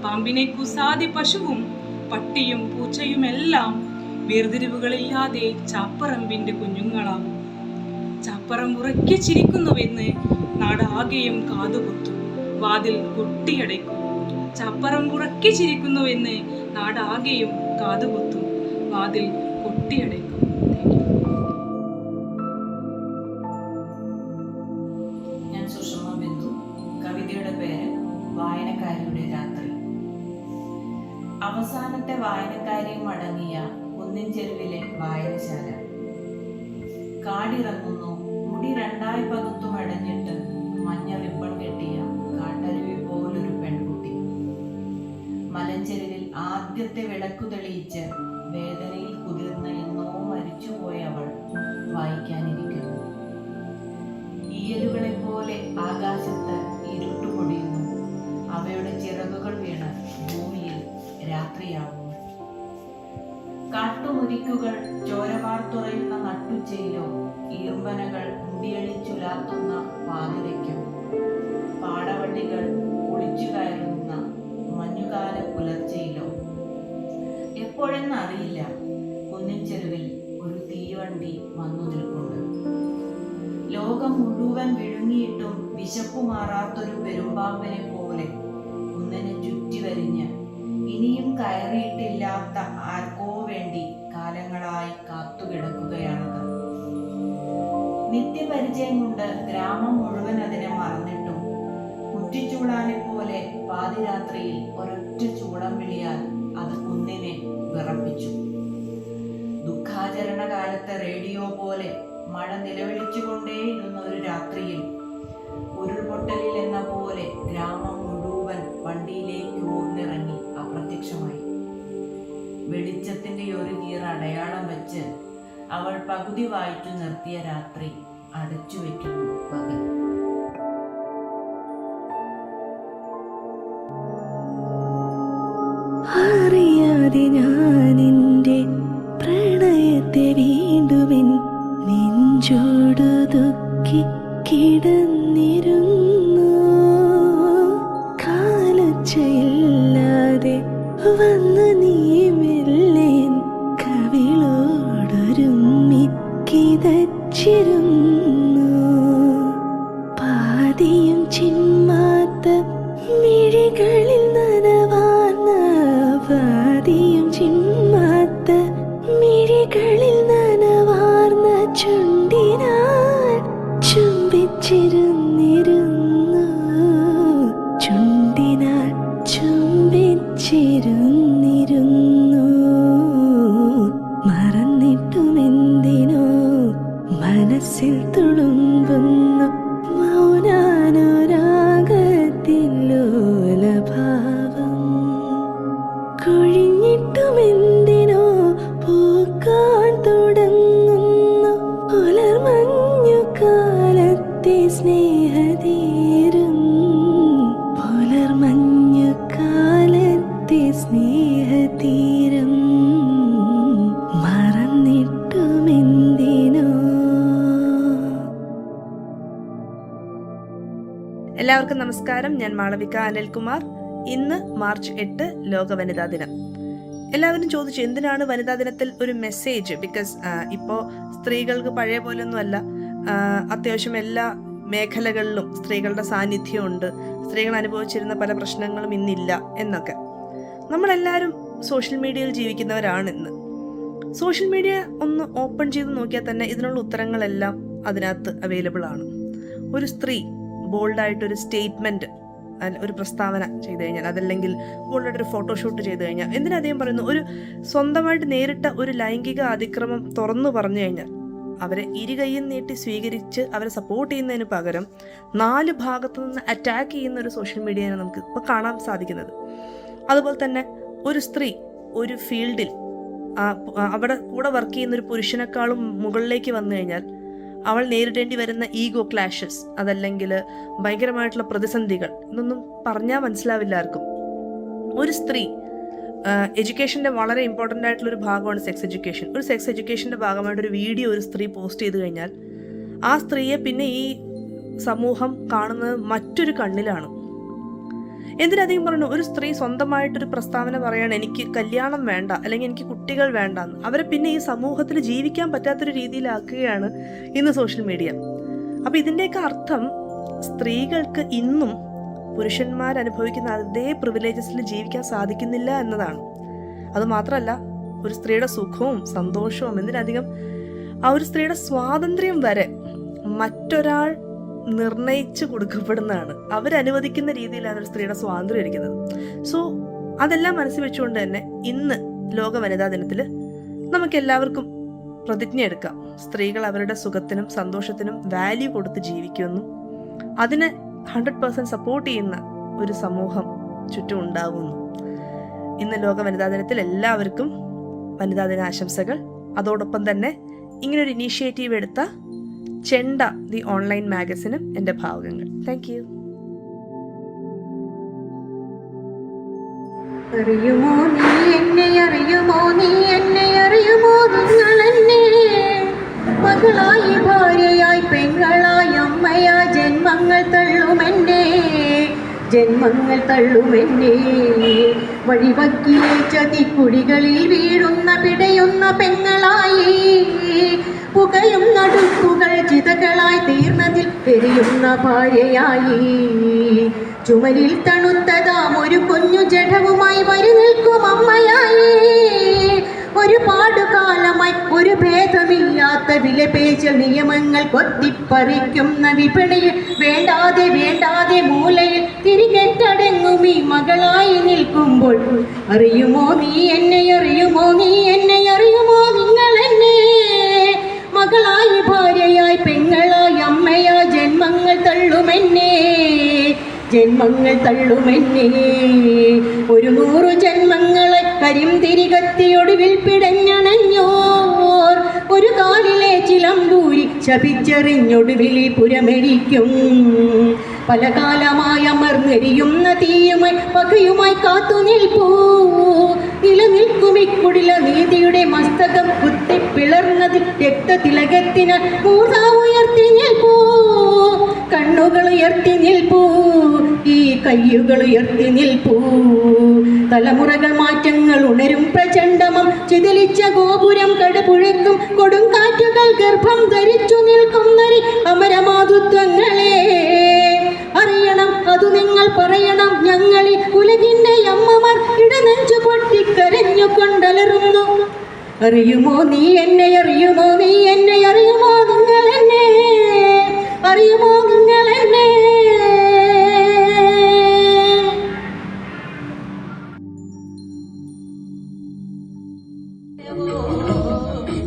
പാമ്പിനെ കുസാതെ പശുവും പട്ടിയും പൂച്ചയുമെല്ലാം വേർതിരിവുകളില്ലാതെ ചാപ്പറമ്പിന്റെ കുഞ്ഞുങ്ങളാവും. ചാപ്പറമ്പുറക്കി ചിരിക്കുന്നുവെന്ന് നാടാകെയും കാതുകുത്തും, വാതിൽ കൊട്ടിയടയ്ക്കും. ചാപ്പറമ്പുറക്കി ചിരിക്കുന്നുവെന്ന് നാടാകെയും കാതുകുത്തും, വാതിൽ കൊട്ടിയടയ്ക്കും. ഞാൻ സുഷമ ബിന്ദു. കവിതയുടെ പേര് വായനക്കാരിയുടെ രാത്രി. അവസാനത്തെ വായനക്കാരിയും അടങ്ങിയ കുന്നിൻ ചെരുവിലെ വായനശാല. കാടിറങ്ങുന്നു, മുടി രണ്ടായി പകുത്തു മടഞ്ഞിട്ട് മഞ്ഞ റിബൺ കെട്ടിയ കാട്ടരുവി പോലൊരു പെൺകുട്ടി. മലഞ്ചെരുവിൽ ആദ്യത്തെ വിളക്കു തെളിയിച്ച് വേദനയിൽ കുതിർന്ന എന്നോ മരിച്ചുപോയ അവൾ വായിക്കാനിരിക്കുന്നു. ഈയലുകളെ പോലെ ആകാശത്ത് ഇരുട്ടുപൊടിയുന്നു. അവയുടെ ചിറകുകൾ വീണ് ഭൂമിയിൽ രാത്രിയാവുന്നു. കാട്ടുമുരിക്കുകൾ ചോരവാർത്തുറയുന്ന നട്ടുച്ചയിലോ ഈർമ്പനകൾ മുടിയടിച്ചുലാത്തുന്ന പാതിരയ്ക്കും പാടവണ്ടികൾ ഒളിച്ചു കയറുന്ന മഞ്ഞുകാല പുലർച്ചയിലോ എപ്പോഴെന്നറിയില്ല കുന്നിൻചെരുവിൽ ഒരു തീവണ്ടി വന്നു നിൽപ്പുണ്ട്. ലോകം മുഴുവൻ വിഴുങ്ങിയിട്ടും വിശപ്പു മാറാത്തൊരു പെരുമ്പാമ്പിനെ പോലെ കുന്നിനെ ചുറ്റി വരിഞ്ഞ് ഇനിയും കയറിയിട്ടില്ലാത്ത ആർക്കോ വേണ്ടി കാലങ്ങളായി കാത്തുകിടക്കുകയാണത്. നിത്യപരിചയം കൊണ്ട് ഗ്രാമം മുഴുവൻ അതിനെ മറന്നിട്ടും കുറ്റിച്ചൂടാനെ പോലെ പാതിരാത്രിയിൽ ഒരൊറ്റ ചൂടം വിളിയാൽ അത് കുന്നിനെ വിറപ്പിച്ചു. ദുഃഖാചരണ കാലത്തെ റേഡിയോ പോലെ മഴ നിലവിളിച്ചുകൊണ്ടേയിരുന്ന ഒരു രാത്രിയിൽ ഉരുൾപൊട്ടലിൽ എന്ന പോലെ ഗ്രാമം മുഴുവൻ വണ്ടിയിലേക്ക് ഊർന്നിറങ്ങി അപ്രത്യക്ഷമായി. വെളിച്ചത്തിന്റെ ഒരു കീറ അടയാളം വെച്ച് അവൾ പകുതി വായിച്ചു നിർത്തിയ രാത്രി അടച്ചു വയ്ക്കുന്നു പകൽ. അറിയാതെ ഞാൻ എൻ്റെ പ്രണയത്തെ വീണ്ടും നെഞ്ചോടു ദുഃഖി കിടന്നിരുന്നു. കാലൊച്ചയില്ലാതെ വന്നു നീ മെല്ലേൻ കവിളോടൊരുമ്മി കിതച്ചിരുന്നു. പാതിയും ചിന്മാത്ത മിഴികളിൽ നനവാർന്ന പാതിയും ചിന്മാത്ത മിഴികളിൽ നനവാർന്ന ചുണ്ടിനാൽ ചുംബിച്ചിരുന്നിരുന്നു. ചുണ്ടിനാൽ ചുംബിച്ചിരുന്നിരുന്നു. മറന്നിട്ടുമെന്തിനോ മനസ്സിൽ തുളുമ്പുന്നു മൗനാനുരാഗത്തിലോലഭാവം. കൊഴിഞ്ഞിട്ടുമെന്തിനോ പൂക്കാൻ തുടങ്ങുന്നു പുലർമഞ്ഞു കാലത്തെ സ്നേഹതീരം. പുലർമഞ്ഞു കാലത്തെ സ്നേഹതീരം മറന്നിട്ടുമെന്തിനോ. എല്ലാവർക്കും നമസ്കാരം. ഞാൻ മാളവിക അനിൽകുമാർ. ഇന്ന് മാർച്ച് 8 ലോക വനിതാ ദിനം. എല്ലാവരും ചോദിച്ചു എന്തിനാണ് വനിതാ ദിനത്തിൽ ഒരു മെസ്സേജ്. ബിക്കോസ് ഇപ്പോൾ സ്ത്രീകൾക്ക് പഴയ പോലൊന്നും അല്ല, അത്യാവശ്യം എല്ലാ മേഖലകളിലും സ്ത്രീകളുടെ സാന്നിധ്യമുണ്ട്. സ്ത്രീകൾ അനുഭവിച്ചിരുന്ന പല പ്രശ്നങ്ങളും ഇന്നില്ല എന്നൊക്കെ. നമ്മളെല്ലാവരും സോഷ്യൽ മീഡിയയിൽ ജീവിക്കുന്നവരാണ് ഇന്ന്. സോഷ്യൽ മീഡിയ ഒന്ന് ഓപ്പൺ ചെയ്ത് നോക്കിയാൽ തന്നെ ഇതിനുള്ള ഉത്തരങ്ങളെല്ലാം അതിനകത്ത് അവൈലബിൾ ആണ്. ഒരു സ്ത്രീ ബോൾഡായിട്ടൊരു സ്റ്റേറ്റ്മെൻറ്റ്, ഒരു പ്രസ്താവന ചെയ്തു കഴിഞ്ഞാൽ, അതല്ലെങ്കിൽ ബോൾഡായിട്ടൊരു ഫോട്ടോഷൂട്ട് ചെയ്തു കഴിഞ്ഞാൽ, എന്തിനധികം പറയുന്നു, ഒരു സ്വന്തമായിട്ട് നേരിട്ട ഒരു ലൈംഗിക അതിക്രമം തുറന്നു പറഞ്ഞു കഴിഞ്ഞാൽ അവരെ ഇരുകൈയും നീട്ടി സ്വീകരിച്ച് അവരെ സപ്പോർട്ട് ചെയ്യുന്നതിന് പകരം 4 ഭാഗത്തു നിന്ന് അറ്റാക്ക് ചെയ്യുന്ന ഒരു സോഷ്യൽ മീഡിയയാണ് നമുക്ക് ഇപ്പോൾ കാണാൻ സാധിക്കുന്നത്. അതുപോലെ തന്നെ ഒരു സ്ത്രീ ഒരു ഫീൽഡിൽ അവിടെ കൂടെ വർക്ക് ചെയ്യുന്ന ഒരു പുരുഷനേക്കാളും മുകളിലേക്ക് വന്നു കഴിഞ്ഞാൽ അവൾ നേരിടേണ്ടി വരുന്ന ഈഗോ ക്ലാഷസ്, അതല്ലെങ്കിൽ ഭയങ്കരമായിട്ടുള്ള പ്രതിസന്ധികൾ, ഇതൊന്നും പറഞ്ഞാൽ മനസ്സിലാവില്ല ആർക്കും. ഒരു സ്ത്രീ എഡ്യൂക്കേഷൻ്റെ വളരെ ഇമ്പോർട്ടൻ്റ് ആയിട്ടുള്ളൊരു ഭാഗമാണ് സെക്സ് എഡ്യൂക്കേഷൻ. ഒരു സെക്സ് എഡ്യൂക്കേഷൻ്റെ ഭാഗമായിട്ടൊരു വീഡിയോ ഒരു സ്ത്രീ പോസ്റ്റ് ചെയ്ത് കഴിഞ്ഞാൽ ആ സ്ത്രീയെ പിന്നെ ഈ സമൂഹം കാണുന്നത് മറ്റൊരു കണ്ണിലാണ്. എന്തിനധികം പറഞ്ഞു, ഒരു സ്ത്രീ സ്വന്തമായിട്ടൊരു പ്രസ്താവന പറയാണ് എനിക്ക് കല്യാണം വേണ്ട, അല്ലെങ്കിൽ എനിക്ക് കുട്ടികൾ വേണ്ട എന്ന്. അവരെ പിന്നെ ഈ സമൂഹത്തിൽ ജീവിക്കാൻ പറ്റാത്തൊരു രീതിയിലാക്കുകയാണ് ഇന്ന് സോഷ്യൽ മീഡിയ. അപ്പം ഇതിൻ്റെയൊക്കെ അർത്ഥം സ്ത്രീകൾക്ക് ഇന്നും പുരുഷന്മാരനുഭവിക്കുന്ന അതേ പ്രിവിലേജസിൽ ജീവിക്കാൻ സാധിക്കുന്നില്ല എന്നതാണ്. അതുമാത്രമല്ല, ഒരു സ്ത്രീയുടെ സുഖവും സന്തോഷവും, എന്തിനധികം ആ ഒരു സ്ത്രീയുടെ സ്വാതന്ത്ര്യം വരെ മറ്റൊരാൾ നിർണയിച്ചു കൊടുക്കപ്പെടുന്നതാണ്. അവരനുവദിക്കുന്ന രീതിയിലാണ് ഒരു സ്ത്രീയുടെ സ്വാതന്ത്ര്യം ഇരിക്കുന്നത്. സോ അതെല്ലാം മനസ്സിൽ വെച്ചുകൊണ്ട് തന്നെ ഇന്ന് ലോക വനിതാ ദിനത്തിൽ നമുക്ക് എല്ലാവർക്കും പ്രതിജ്ഞ എടുക്കാം, സ്ത്രീകൾ അവരുടെ സുഖത്തിനും സന്തോഷത്തിനും വാല്യൂ കൊടുത്ത് ജീവിക്കുമെന്നും അതിന് 100% സപ്പോർട്ട് ചെയ്യുന്ന ഒരു സമൂഹം ചുറ്റും ഉണ്ടാകുന്നു. ഇന്ന് ലോക വനിതാ ദിനത്തിൽ എല്ലാവർക്കും വനിതാ ദിന ആശംസകൾ. അതോടൊപ്പം തന്നെ ഇങ്ങനൊരു ഇനീഷ്യേറ്റീവ് എടുത്ത ചെണ്ട ദി ഓൺലൈൻ മാഗസിനും എൻ്റെ ഭാവുകങ്ങൾ. Thank you. അറിയുമോ നീ എന്നെ, അറിയുമോ നീ എന്നെ, അറിയുമോ നിങ്ങൾ എന്നെ, മകളായി ഭാര്യയായി പെങ്ങളായി അമ്മയായി ജന്മങ്ങൾ തള്ളുമെന്നെ, ജന്മങ്ങൾ തള്ളുമെന്നെ. വഴിവക്കിലെ ചതിക്കുടികളിൽ വീഴുന്ന പിടയുന്ന പെങ്ങളായി, പുകയും നടുക്കുകൾ ചിതകളായി തീർന്നതിൽ എരിയുന്ന ഭാര്യയായി, ചുമലിൽ തണുത്തതാം ഒരു കുഞ്ഞു ജഡവുമായി വരി നിൽക്കും അമ്മയായി, ഒരുപാട് കാലമായി ഒരു ഭേദമില്ലാത്ത വിലപേശൽ നിയമങ്ങൾ കൊത്തിപ്പറിക്കുന്ന വിപണിയിൽ വേണ്ടാതെ വേണ്ടാതെ മൂലയിൽ തിരികെട്ടടങ്ങും ഈ മകളായി നിൽക്കുമ്പോൾ അറിയുമോ നീ എന്നെ, അറിയുമോ നീ എന്നെ, അറിയുമോ നിങ്ങൾ എന്നെ? മകളായി, ഭാര്യയായി, പെങ്ങളായി, അമ്മയായി ജന്മങ്ങൾ തള്ളുമെന്നെ, ജന്മങ്ങൾ തള്ളുമെന്നെ. 100 ജന്മങ്ങളെ കരിംതിരികത്തിയൊടുവിൽ പിടഞ്ഞണഞ്ഞോർ ഒരു കാലിലെ ചിലമ്പൂരി ശപിച്ചെറിഞ്ഞൊടുവിൽ പുരമരിക്കും. പല കാലമായി അമർന്നെരിയുന്ന തീയുമായി പകയുമായി കാത്തു നിൽപ്പൂ. നിലനിൽക്കുമിക്കുടില നീതിയുടെ മസ്തകം കുത്തിപ്പിളർന്നതിൽ രക്തതിലകത്തിന് മൂർധ ഉയർത്തി നിൽപ്പൂ. കണ്ണുകൾ ഉയർത്തി നിൽപ്പൂ, ഈ കയ്യുകൾ ഉയർത്തി നിൽപ്പൂ. തലമുറകൾ മാറ്റങ്ങൾ ഉണരും പ്രചണ്ഡമം ചിതലിച്ച ഗോപുരം കടപുഴക്കും കൊടുങ്കാറ്റുകൾ ഗർഭം ധരിച്ചു നിൽക്കുന്നരി അമരമാതൃത്വങ്ങളെ അറിയണം, അതു നിങ്ങൾ പറയണം. ഞങ്ങളിൽ ഉലകിന്റെ അമ്മമാർ ഇടനെഞ്ചു പൊട്ടിക്കരഞ്ഞു കൊണ്ടലറുന്നു. അറിയുമോ നീ എന്നെ, അറിയുമോ നീ എന്നെ, അറിയുമോ നിങ്ങൾ എന്നെ, അറിയുമോ നിങ്ങൾ എന്നെ?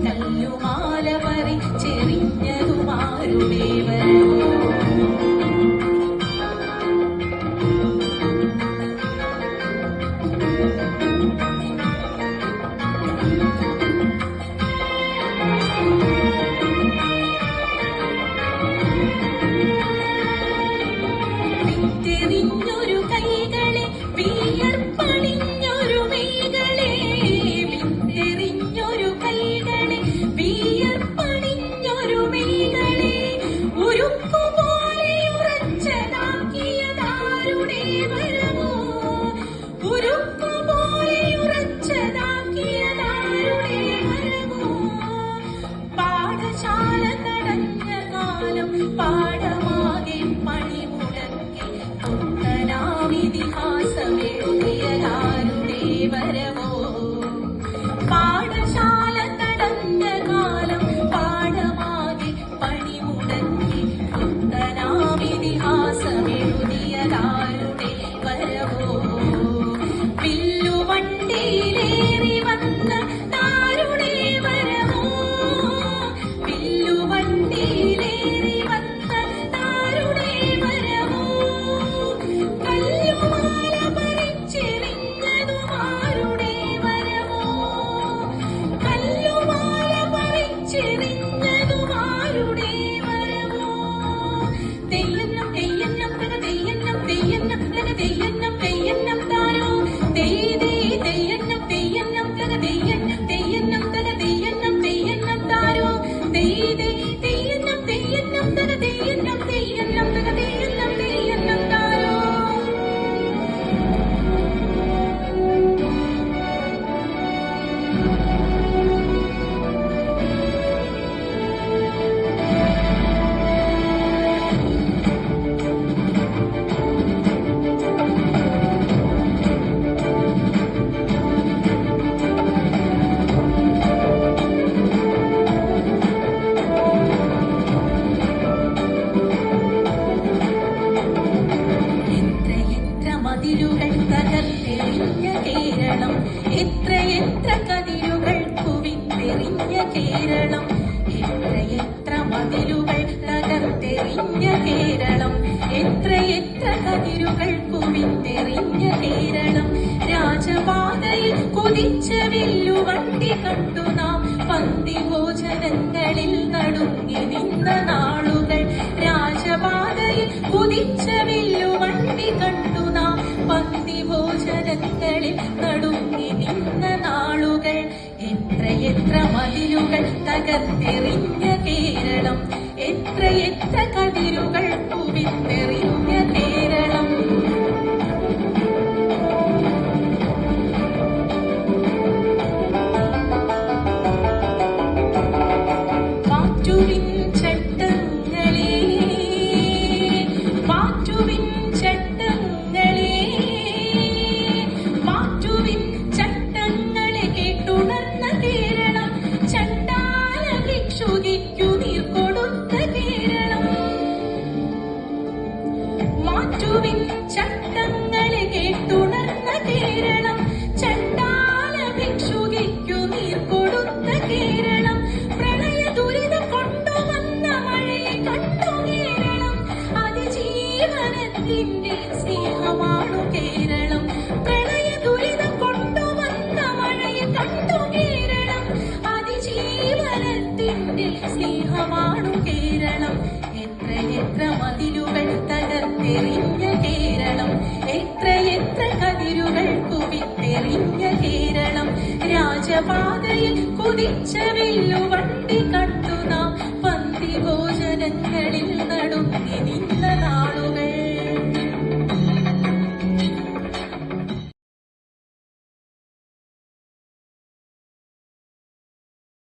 കല്ലുമാല പറിച്ചെറിഞ്ഞതുമാരുടെ വിത്തെറിഞ്ഞൊരു കൈകളെ, വിയർപ്പണിഞ്ഞൊരു മെയ്കളെ, വിത്തെറിഞ്ഞൊരു കൈകളെ, വിയർപ്പണിഞ്ഞൊരു മെയ്കളെ, ഉരുക്കുപോലെ ഉറച്ചതാക്കിയതാരുടെ വരമോ, ഉരുക്കുപോലെ ഉറച്ചതാക്കിയതാരുടെ വരമോ? പാഠശാല കടഞ്ഞ കാലം പാഠമാകെ പണിമുടക്കി പുത്തനാമിതിഹാസമെഴുതിയതാരുടെ വരമോ? പാഠശാല കടഞ്ഞ കാലം പാഠമാകെ പണിമുടക്കി പുത്തനാമിതിഹാസമെഴുതിയതാരുടെ വരമോ? വില്ലുവണ്ടിയിലേറി വന്ന താരുടെ വരമോ? വില്ലുവണ്ടിയിലേറി വന്ന താരുടെ വരമോ? കല്ലുമാല പറിച്ചെറിഞ്ഞതുമാരുടെ വരമോ? കല്ലുമാല പറിച്ചെറിഞ്ഞതുമാരുടെ വരമോ? തെയ്യന്നം തെയ്യന്നം തക തെയ്യന്നം തെയ്യന്നം തക തെയ്യന്നം തെയ്യന്നം താരോ തെയ്യേ തെയ്യന്നം തെയ്യന്നം തക തെയ്യന്നം തെയ്യന്നം തക തെയ്യന്നം തെയ്യന്നം താരോ തെയ്യേ തെയ്യന്നം തെയ്യന്നം തക തെയ്യന്നം തെയ്യന്നം തക തെയ്യന്നം തെയ്യന്നം താരോ. എത്രയെത്ര മതിലുകൾ തകർത്തെറിഞ്ഞ കേരളം, എത്രയെത്ര കതിരുകൾ കുവിത്തെറിഞ്ഞ കേരളം, എത്രയെത്ര മതിലുകൾ തകർത്തെറിഞ്ഞ കേരളം, എത്രയെത്ര കതിരുകൾ കുവിത്തെറിഞ്ഞ കേരളം. രാജപാതയിൽ കുതിച്ച വില്ലുവണ്ടി കണ്ടു നാം പന്തി ഭോജനങ്ങളിൽ നടുങ്ങി നിന്ന നാളുകൾ. രാജപാതയിൽ കുതിച്ച വില്ലുവണ്ടി കണ്ടു നാം പന്തി ഭോജനങ്ങളിൽ നടുങ്ങി നിന്ന നാളുകൾ. എത്രയെത്ര മതിലുകൾ തകർത്തെറിഞ്ഞ കേരളം, എത്രയെത്ര കതിരുകൾ കുവിത്തെറിഞ്ഞ കേരളം. മാറ്റുവിൻ ചട്ടങ്ങളെ, മാറ്റുവിൻ ചട്ടങ്ങളെ, മാറ്റുവിൻ ചട്ടങ്ങളെ, കേട്ടുണർന്ന മാറ്റുവിൻ ചട്ടങ്ങളെ കേട്ടുണർന്ന കേരളം, ചണ്ടാല ഭിക്ഷുകിക്കു നീർ കൊടുത്ത കേരളം, പ്രളയ ദുരിതം കൊണ്ടുവന്ന മഴയെ കണ്ടു കേരളം, അതിജീവനത്തിന്റെ സ്നേഹമാണു കേരളം, പ്രളയ ദുരിതം കൊണ്ടുവന്ന മഴയെ കണ്ടു കേരളം, അതിജീവനത്തിന്റെ സ്നേഹമാണു കേരളം. എത്ര മതിലുകൾ തകർത്തെറിഞ്ഞ കേരളം, എത്ര കതിരുകൾ കുവിത്തെറിഞ്ഞ കേരളം, രാജപാതയിൽ കുതിച്ച വെല്ലുവണ്ടി കണ്ടു നാം പന്തി ഭോജനങ്ങളിൽ